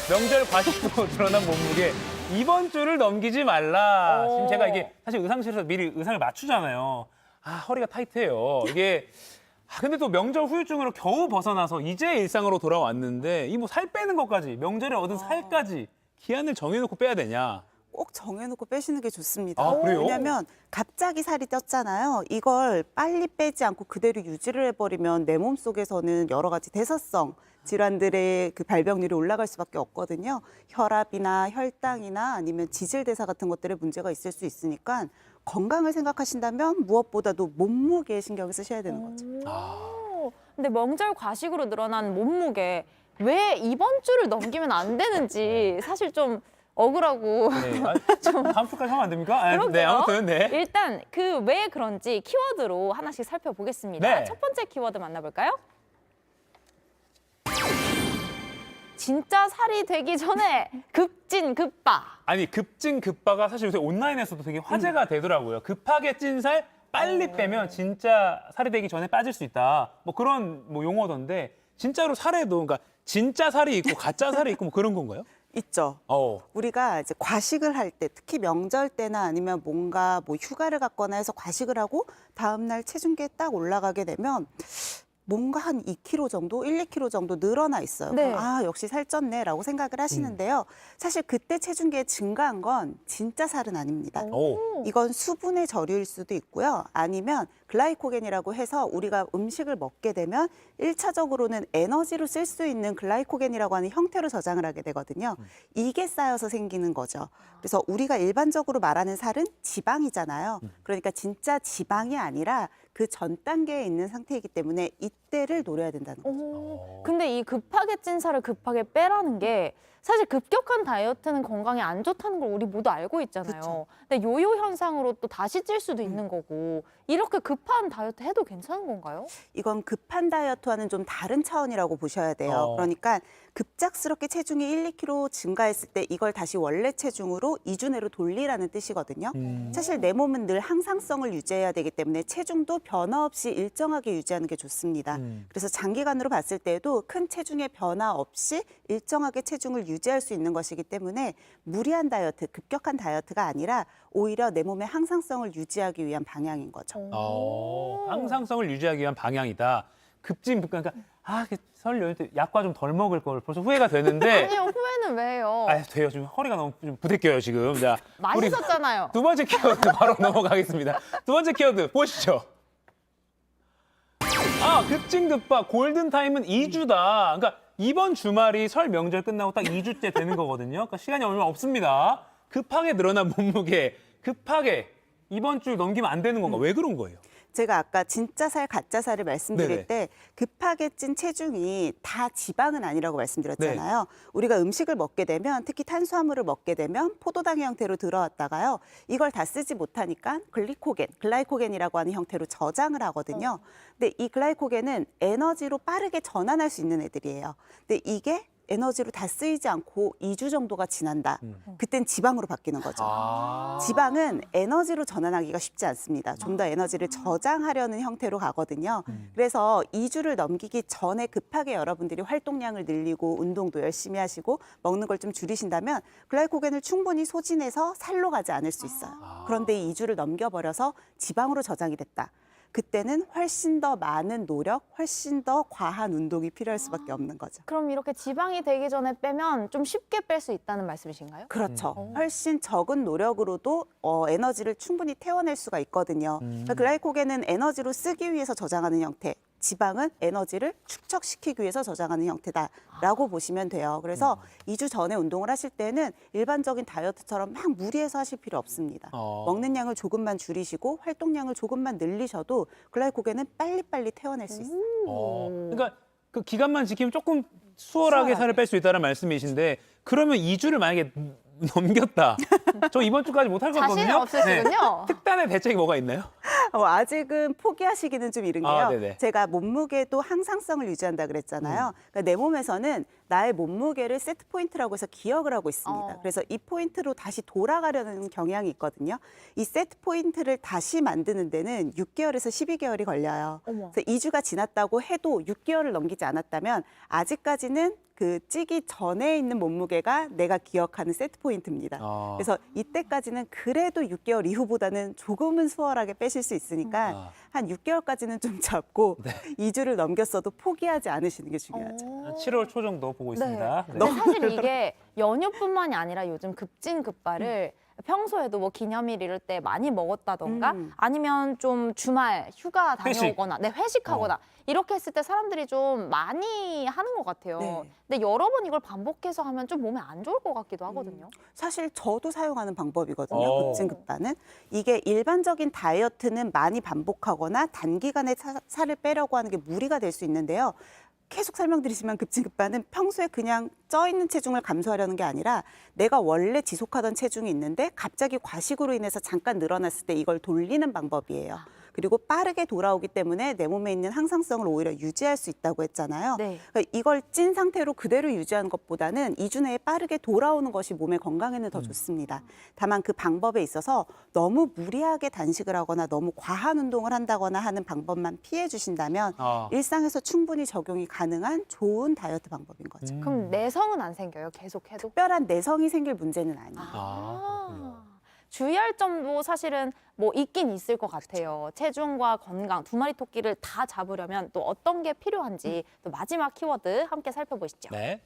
명절 과식으로 드러난 몸무게. 이번 주를 넘기지 말라. 지금 제가 이게 사실 의상실에서 미리 의상을 맞추잖아요. 허리가 타이트해요. 이게 근데 또 명절 후유증으로 겨우 벗어나서 이제 일상으로 돌아왔는데 이 뭐 살 빼는 것까지 명절에 얻은 살까지 기한을 정해놓고 빼야 되냐? 꼭 정해놓고 빼시는 게 좋습니다. 아, 그래요? 왜냐하면 갑자기 살이 쪘잖아요. 이걸 빨리 빼지 않고 그대로 유지를 해버리면 내 몸속에서는 여러 가지 대사성 질환들의 그 발병률이 올라갈 수밖에 없거든요. 혈압이나 혈당이나 아니면 지질대사 같은 것들에 문제가 있을 수 있으니까 건강을 생각하신다면 무엇보다도 몸무게에 신경을 쓰셔야 되는 거죠. 근데 명절 과식으로 늘어난 몸무게 왜 이번 주를 넘기면 안 되는지 사실 좀 억울하고 네. 좀 다음 주까지 하면 안 됩니까? 그러게요. 네, 아무튼 네. 일단 그 왜 그런지 키워드로 하나씩 살펴보겠습니다. 네. 첫 번째 키워드 만나볼까요? 진짜 살이 되기 전에 급진 급바. 아니 급진 급바가 사실 요새 온라인에서도 되게 화제가 되더라고요. 급하게 찐 살 빨리 빼면 진짜 살이 되기 전에 빠질 수 있다. 뭐 그런 뭐 용어던데 진짜로 살에도 그러니까 진짜 살이 있고 가짜 살이 있고 뭐 그런 건가요? 있죠. 우리가 이제 과식을 할 때, 특히 명절 때나 아니면 뭔가 뭐 휴가를 갔거나 해서 과식을 하고 다음날 체중계에 딱 올라가게 되면 뭔가 한 2kg 정도, 1~2kg 정도 늘어나 있어요. 네. 아, 역시 살쪘네라고 생각을 하시는데요. 사실 그때 체중계에 증가한 건 진짜 살은 아닙니다. 이건 수분의 저류일 수도 있고요. 아니면 글라이코겐이라고 해서 우리가 음식을 먹게 되면 1차적으로는 에너지로 쓸 수 있는 글라이코겐이라고 하는 형태로 저장을 하게 되거든요. 이게 쌓여서 생기는 거죠. 그래서 우리가 일반적으로 말하는 살은 지방이잖아요. 그러니까 진짜 지방이 아니라 그 전 단계에 있는 상태이기 때문에 이때를 노려야 된다는 거죠. 근데 이 급하게 찐 살을 급하게 빼라는 게 사실 급격한 다이어트는 건강에 안 좋다는 걸 우리 모두 알고 있잖아요. 근데 요요 현상으로 또 다시 찔 수도 있는 거고 이렇게 급한 다이어트 해도 괜찮은 건가요? 이건 급한 다이어트와는 좀 다른 차원이라고 보셔야 돼요. 그러니까 급작스럽게 체중이 1, 2kg 증가했을 때 이걸 다시 원래 체중으로 2주 내로 돌리라는 뜻이거든요. 사실 내 몸은 늘 항상성을 유지해야 되기 때문에 체중도 변화 없이 일정하게 유지하는 게 좋습니다. 그래서 장기간으로 봤을 때에도 큰 체중의 변화 없이 일정하게 체중을 유지할 수 있는 것이기 때문에 무리한 다이어트, 급격한 다이어트가 아니라 오히려 내 몸의 항상성을 유지하기 위한 방향인 거죠. 항상성을 유지하기 위한 방향이다. 그러니까 설 연휴 때 약과 좀 덜 먹을 걸 벌써 후회가 되는데. 아니요, 후회는 왜요? 돼요. 지금 허리가 너무 좀 부대껴요 지금. 자, 우리 맛있었잖아요. 두 번째 키워드 바로 넘어가겠습니다. 두 번째 키워드 보시죠. 급진급파 골든타임은 2주다. 그러니까 이번 주말이 설 명절 끝나고 딱 2주째 되는 거거든요. 그러니까 시간이 얼마 없습니다. 급하게 늘어난 몸무게, 급하게 이번 주 넘기면 안 되는 건가? 왜 그런 거예요? 제가 아까 진짜 살, 가짜 살을 말씀드릴 때 급하게 찐 체중이 다 지방은 아니라고 말씀드렸잖아요. 우리가 음식을 먹게 되면 특히 탄수화물을 먹게 되면 포도당의 형태로 들어왔다가요. 이걸 다 쓰지 못하니까 글라이코겐이라고 하는 형태로 저장을 하거든요. 근데 이 글라이코겐은 에너지로 빠르게 전환할 수 있는 애들이에요. 근데 이게 에너지로 다 쓰이지 않고 2주 정도가 지난다. 그땐 지방으로 바뀌는 거죠. 지방은 에너지로 전환하기가 쉽지 않습니다. 좀 더 에너지를 저장하려는 형태로 가거든요. 그래서 2주를 넘기기 전에 급하게 여러분들이 활동량을 늘리고 운동도 열심히 하시고 먹는 걸 좀 줄이신다면 글라이코겐을 충분히 소진해서 살로 가지 않을 수 있어요. 그런데 이 2주를 넘겨버려서 지방으로 저장이 됐다. 그때는 훨씬 더 많은 노력, 훨씬 더 과한 운동이 필요할 수밖에 없는 거죠. 그럼 이렇게 지방이 되기 전에 빼면 좀 쉽게 뺄 수 있다는 말씀이신가요? 그렇죠. 훨씬 적은 노력으로도 에너지를 충분히 태워낼 수가 있거든요. 그러니까 글라이코겐은 에너지로 쓰기 위해서 저장하는 형태, 지방은 에너지를 축적시키기 위해서 저장하는 형태다라고 보시면 돼요. 그래서 2주 전에 운동을 하실 때는 일반적인 다이어트처럼 막 무리해서 하실 필요 없습니다. 먹는 양을 조금만 줄이시고 활동량을 조금만 늘리셔도 글라이코겐은 빨리빨리 태워낼 수 있어요. 그러니까 그 기간만 지키면 조금 수월하게 살을 뺄 수 있다는 말씀이신데 그러면 2주를 만약에 넘겼다. 저 이번 주까지 못할 거거든요. 자신이 없으시군요. 특단의 대책이 뭐가 있나요? 아직은 포기하시기는 좀 이른 게요. 제가 몸무게도 항상성을 유지한다 그랬잖아요. 그러니까 내 몸에서는 나의 몸무게를 세트 포인트라고 해서 기억을 하고 있습니다. 그래서 이 포인트로 다시 돌아가려는 경향이 있거든요. 이 세트 포인트를 다시 만드는 데는 6개월에서 12개월이 걸려요. 그래서 2주가 지났다고 해도 6개월을 넘기지 않았다면 아직까지는 그 찌기 전에 있는 몸무게가 내가 기억하는 세트 포인트입니다. 그래서 이때까지는 그래도 6개월 이후보다는 조금은 수월하게 빼실 수 있으니까 한 6개월까지는 좀 잡고 2주를 넘겼어도 포기하지 않으시는 게 중요하죠. 7월 초 정도 보고 있습니다. 근데 사실 이게 연휴뿐만이 아니라 요즘 급진급발을 평소에도 뭐 기념일 이럴 때 많이 먹었다던가 아니면 좀 주말 휴가 다녀오거나 회식하거나 이렇게 했을 때 사람들이 좀 많이 하는 것 같아요. 근데 여러 번 이걸 반복해서 하면 좀 몸에 안 좋을 것 같기도 하거든요. 사실 저도 사용하는 방법이거든요. 급진급반은. 이게 일반적인 다이어트는 많이 반복하거나 단기간에 살을 빼려고 하는 게 무리가 될 수 있는데요. 계속 설명드리지만 급진급반은 평소에 그냥 쪄 있는 체중을 감소하려는 게 아니라 내가 원래 지속하던 체중이 있는데 갑자기 과식으로 인해서 잠깐 늘어났을 때 이걸 돌리는 방법이에요. 그리고 빠르게 돌아오기 때문에 내 몸에 있는 항상성을 오히려 유지할 수 있다고 했잖아요. 그러니까 이걸 찐 상태로 그대로 유지하는 것보다는 2주 내에 빠르게 돌아오는 것이 몸의 건강에는 더 좋습니다. 다만 그 방법에 있어서 너무 무리하게 단식을 하거나 너무 과한 운동을 한다거나 하는 방법만 피해 주신다면 일상에서 충분히 적용이 가능한 좋은 다이어트 방법인 거죠. 그럼 내성은 안 생겨요? 계속해도? 특별한 내성이 생길 문제는 아니에요. 주의할 점도 사실은 뭐 있긴 있을 것 같아요. 체중과 건강, 두 마리 토끼를 다 잡으려면 또 어떤 게 필요한지 또 마지막 키워드 함께 살펴보시죠. 네.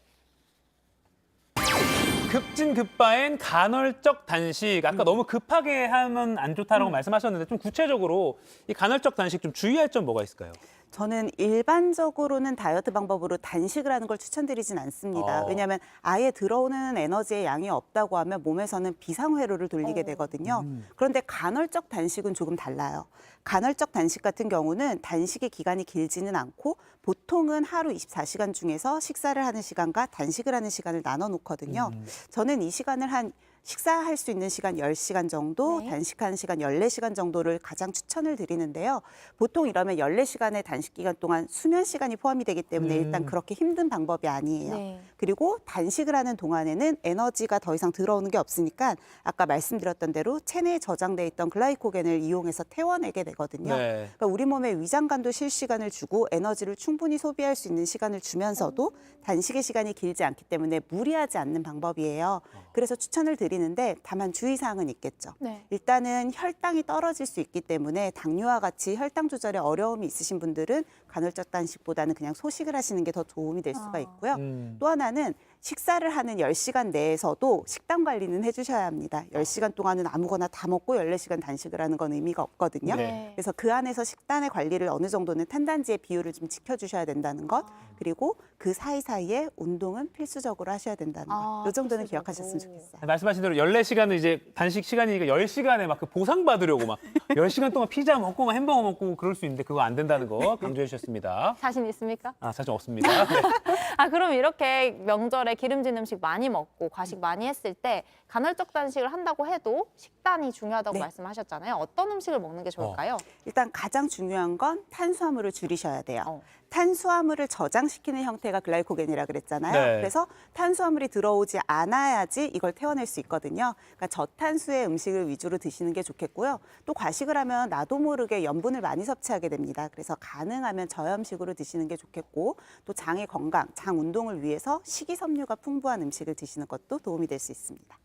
급진급바엔 간헐적 단식. 아까 너무 급하게 하면 안 좋다라고 말씀하셨는데 좀 구체적으로 이 간헐적 단식 좀 주의할 점 뭐가 있을까요? 저는 일반적으로는 다이어트 방법으로 단식을 하는 걸 추천드리진 않습니다. 왜냐하면 아예 들어오는 에너지의 양이 없다고 하면 몸에서는 비상회로를 돌리게 되거든요. 그런데 간헐적 단식은 조금 달라요. 간헐적 단식 같은 경우는 단식의 기간이 길지는 않고 보통은 하루 24시간 중에서 식사를 하는 시간과 단식을 하는 시간을 나눠 놓거든요. 저는 이 시간을 한 식사할 수 있는 시간 10시간 정도, 단식하는 시간 14시간 정도를 가장 추천을 드리는데요. 보통 이러면 14시간의 단식 기간 동안 수면 시간이 포함이 되기 때문에 일단 그렇게 힘든 방법이 아니에요. 그리고 단식을 하는 동안에는 에너지가 더 이상 들어오는 게 없으니까 아까 말씀드렸던 대로 체내에 저장돼 있던 글라이코겐을 이용해서 태워내게 되거든요. 그러니까 우리 몸에 위장관도 쉴 시간을 주고 에너지를 충분히 소비할 수 있는 시간을 주면서도 단식의 시간이 길지 않기 때문에 무리하지 않는 방법이에요. 그래서 추천을 드리는데 다만 주의사항은 있겠죠. 일단은 혈당이 떨어질 수 있기 때문에 당뇨와 같이 혈당 조절에 어려움이 있으신 분들은 간헐적 단식보다는 그냥 소식을 하시는 게 더 도움이 될 수가 있고요. 또 하나는 식사를 하는 10시간 내에서도 식단 관리는 해주셔야 합니다. 10시간 동안은 아무거나 다 먹고 14시간 단식을 하는 건 의미가 없거든요. 그래서 그 안에서 식단의 관리를 어느 정도는 탄단지의 비율을 좀 지켜주셔야 된다는 것. 그리고 그 사이사이에 운동은 필수적으로 하셔야 된다는 것. 이 정도는 기억하셨으면 좋겠어요. 말씀하신 대로 14시간은 이제 단식 시간이니까 10시간에 막 그 보상 받으려고 막 10시간 동안 피자 먹고 막 햄버거 먹고 그럴 수 있는데 그거 안 된다는 거 강조해 주셨습니다. 자신 있습니까? 자신 없습니다. 네. 그럼 이렇게 명절에 기름진 음식 많이 먹고 과식 많이 했을 때 간헐적 단식을 한다고 해도 식단이 중요하다고 말씀하셨잖아요. 어떤 음식을 먹는 게 좋을까요? 일단 가장 중요한 건 탄수화물을 줄이셔야 돼요. 탄수화물을 저장시키는 형태가 글라이코겐이라 그랬잖아요. 그래서 탄수화물이 들어오지 않아야지 이걸 태워낼 수 있거든요. 그러니까 저탄수의 음식을 위주로 드시는 게 좋겠고요. 또 과식을 하면 나도 모르게 염분을 많이 섭취하게 됩니다. 그래서 가능하면 저염식으로 드시는 게 좋겠고 또 장의 건강, 장 운동을 위해서 식이섬유가 풍부한 음식을 드시는 것도 도움이 될 수 있습니다.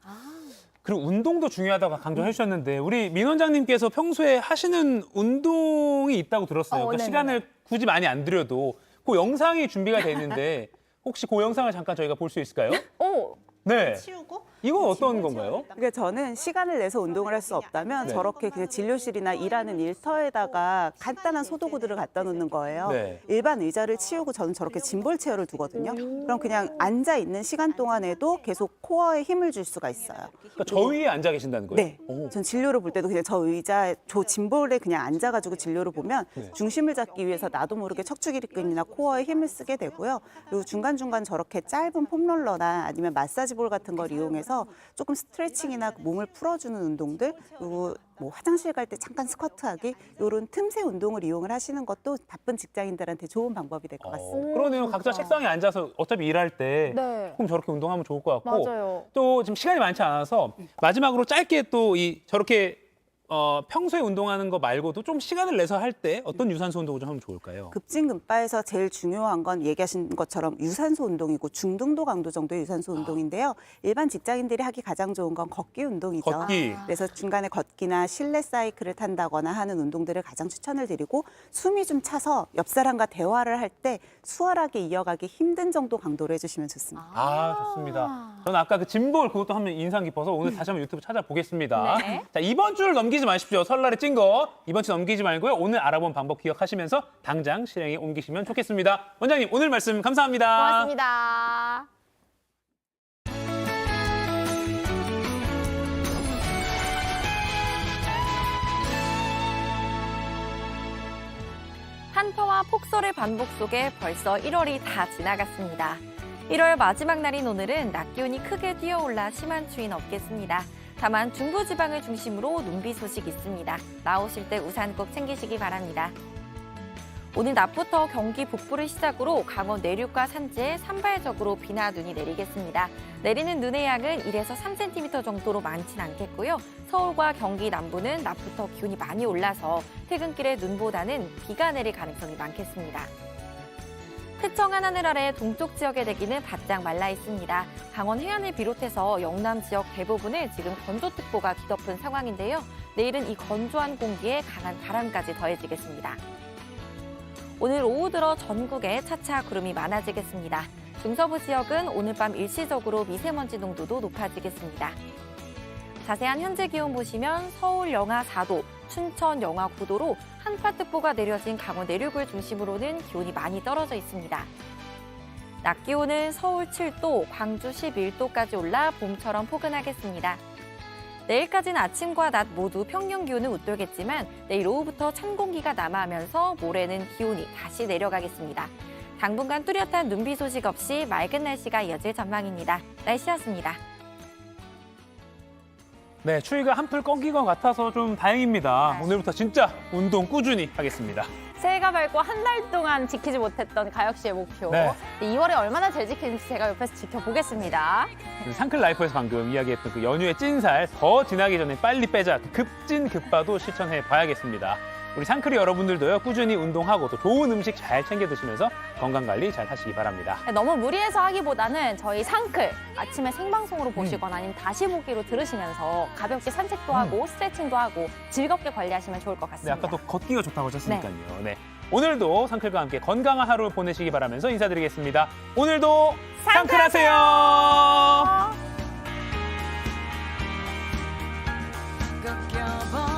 그리고 운동도 중요하다고 강조해 주셨는데 우리 민 원장님께서 평소에 하시는 운동이 있다고 들었어요. 그러니까 시간을 굳이 많이 안 들여도 그 영상이 준비가 돼 있는데 혹시 그 영상을 잠깐 저희가 볼 수 있을까요? 네. 치우고? 이건 어떤 건가요? 그러니까 저는 시간을 내서 운동을 할 수 없다면 저렇게 그냥 진료실이나 일하는 일터에다가 간단한 소도구들을 갖다 놓는 거예요. 일반 의자를 치우고 저는 저렇게 짐볼 체어를 두거든요. 그럼 그냥 앉아 있는 시간 동안에도 계속 코어에 힘을 줄 수가 있어요. 그러니까 저 위에 앉아 계신다는 거예요? 네. 전 진료를 볼 때도 그냥 저 의자, 저 짐볼에 그냥 앉아가지고 진료를 보면 중심을 잡기 위해서 나도 모르게 척추기립근이나 코어에 힘을 쓰게 되고요. 그리고 중간중간 저렇게 짧은 폼롤러나 아니면 마사지볼 같은 걸 이용해서 조금 스트레칭이나 몸을 풀어주는 운동들, 그리고 뭐 화장실 갈 때 잠깐 스쿼트하기 이런 틈새 운동을 이용을 하시는 것도 바쁜 직장인들한테 좋은 방법이 될 것 같습니다. 그러네요. 각자 책상에 앉아서 어차피 일할 때 조금 저렇게 운동하면 좋을 것 같고 또 지금 시간이 많지 않아서 마지막으로 짧게 또 저렇게 평소에 운동하는 거 말고도 좀 시간을 내서 할 때 어떤 유산소 운동을 좀 하면 좋을까요? 급진급바에서 제일 중요한 건 얘기하신 것처럼 유산소 운동이고 중등도 강도 정도의 유산소 운동인데요. 일반 직장인들이 하기 가장 좋은 건 걷기 운동이죠. 걷기. 그래서 중간에 걷기나 실내 사이클을 탄다거나 하는 운동들을 가장 추천을 드리고 숨이 좀 차서 옆 사람과 대화를 할 때 수월하게 이어가기 힘든 정도 강도로 해주시면 좋습니다. 좋습니다. 저는 아까 그 짐볼 그것도 하면 인상 깊어서 오늘 다시 한번 유튜브 찾아보겠습니다. 자, 이번 주를 넘기지 마십시오. 설날에 찐 거 이번 주 넘기지 말고요. 오늘 알아본 방법 기억하시면서 당장 실행에 옮기시면 좋겠습니다. 원장님 오늘 말씀 감사합니다. 고맙습니다. 한파와 폭설의 반복 속에 벌써 1월이 다 지나갔습니다. 1월 마지막 날인 오늘은 낮 기온이 크게 뛰어올라 심한 추위는 없겠습니다. 다만 중부지방을 중심으로 눈비 소식 있습니다. 나오실 때 우산 꼭 챙기시기 바랍니다. 오늘 낮부터 경기 북부를 시작으로 강원 내륙과 산지에 산발적으로 비나 눈이 내리겠습니다. 내리는 눈의 양은 1에서 3cm 정도로 많진 않겠고요. 서울과 경기 남부는 낮부터 기온이 많이 올라서 퇴근길에 눈보다는 비가 내릴 가능성이 많겠습니다. 태청한 하늘 아래 동쪽 지역의 대기는 바짝 말라 있습니다. 강원 해안을 비롯해서 영남 지역 대부분을 지금 건조특보가 뒤덮은 상황인데요. 내일은 이 건조한 공기에 강한 바람까지 더해지겠습니다. 오늘 오후 들어 전국에 차차 구름이 많아지겠습니다. 중서부 지역은 오늘 밤 일시적으로 미세먼지 농도도 높아지겠습니다. 자세한 현재 기온 보시면 서울 영하 4도, 춘천 영하 9도로 한파특보가 내려진 강원 내륙을 중심으로는 기온이 많이 떨어져 있습니다. 낮 기온은 서울 7도, 광주 11도까지 올라 봄처럼 포근하겠습니다. 내일까지는 아침과 낮 모두 평년 기온은 웃돌겠지만 내일 오후부터 찬 공기가 남하하면서 모레는 기온이 다시 내려가겠습니다. 당분간 뚜렷한 눈비 소식 없이 맑은 날씨가 이어질 전망입니다. 날씨였습니다. 네, 추위가 한풀 꺾인 것 같아서 좀 다행입니다. 오늘부터 진짜 운동 꾸준히 하겠습니다. 새해가 밝고 한 달 동안 지키지 못했던 가혁 씨의 목표. 네. 2월에 얼마나 잘 지키는지 제가 옆에서 지켜보겠습니다. 상클 라이프에서 방금 이야기했던 그 연휴의 찐살 더 지나기 전에 빨리 빼자 급진 급바도 실천해 봐야겠습니다. 우리 상클이 여러분들도요 꾸준히 운동하고 또 좋은 음식 잘 챙겨 드시면서 건강 관리 잘 하시기 바랍니다. 너무 무리해서 하기보다는 저희 상클 아침에 생방송으로 보시거나 아니면 다시 보기로 들으시면서 가볍게 산책도 하고 스트레칭도 하고 즐겁게 관리하시면 좋을 것 네, 같습니다. 아까 또 걷기가 좋다고 하셨으니까요. 네. 오늘도 상클과 함께 건강한 하루 보내시기 바라면서 인사드리겠습니다. 오늘도 상클하세요. 상클하세요.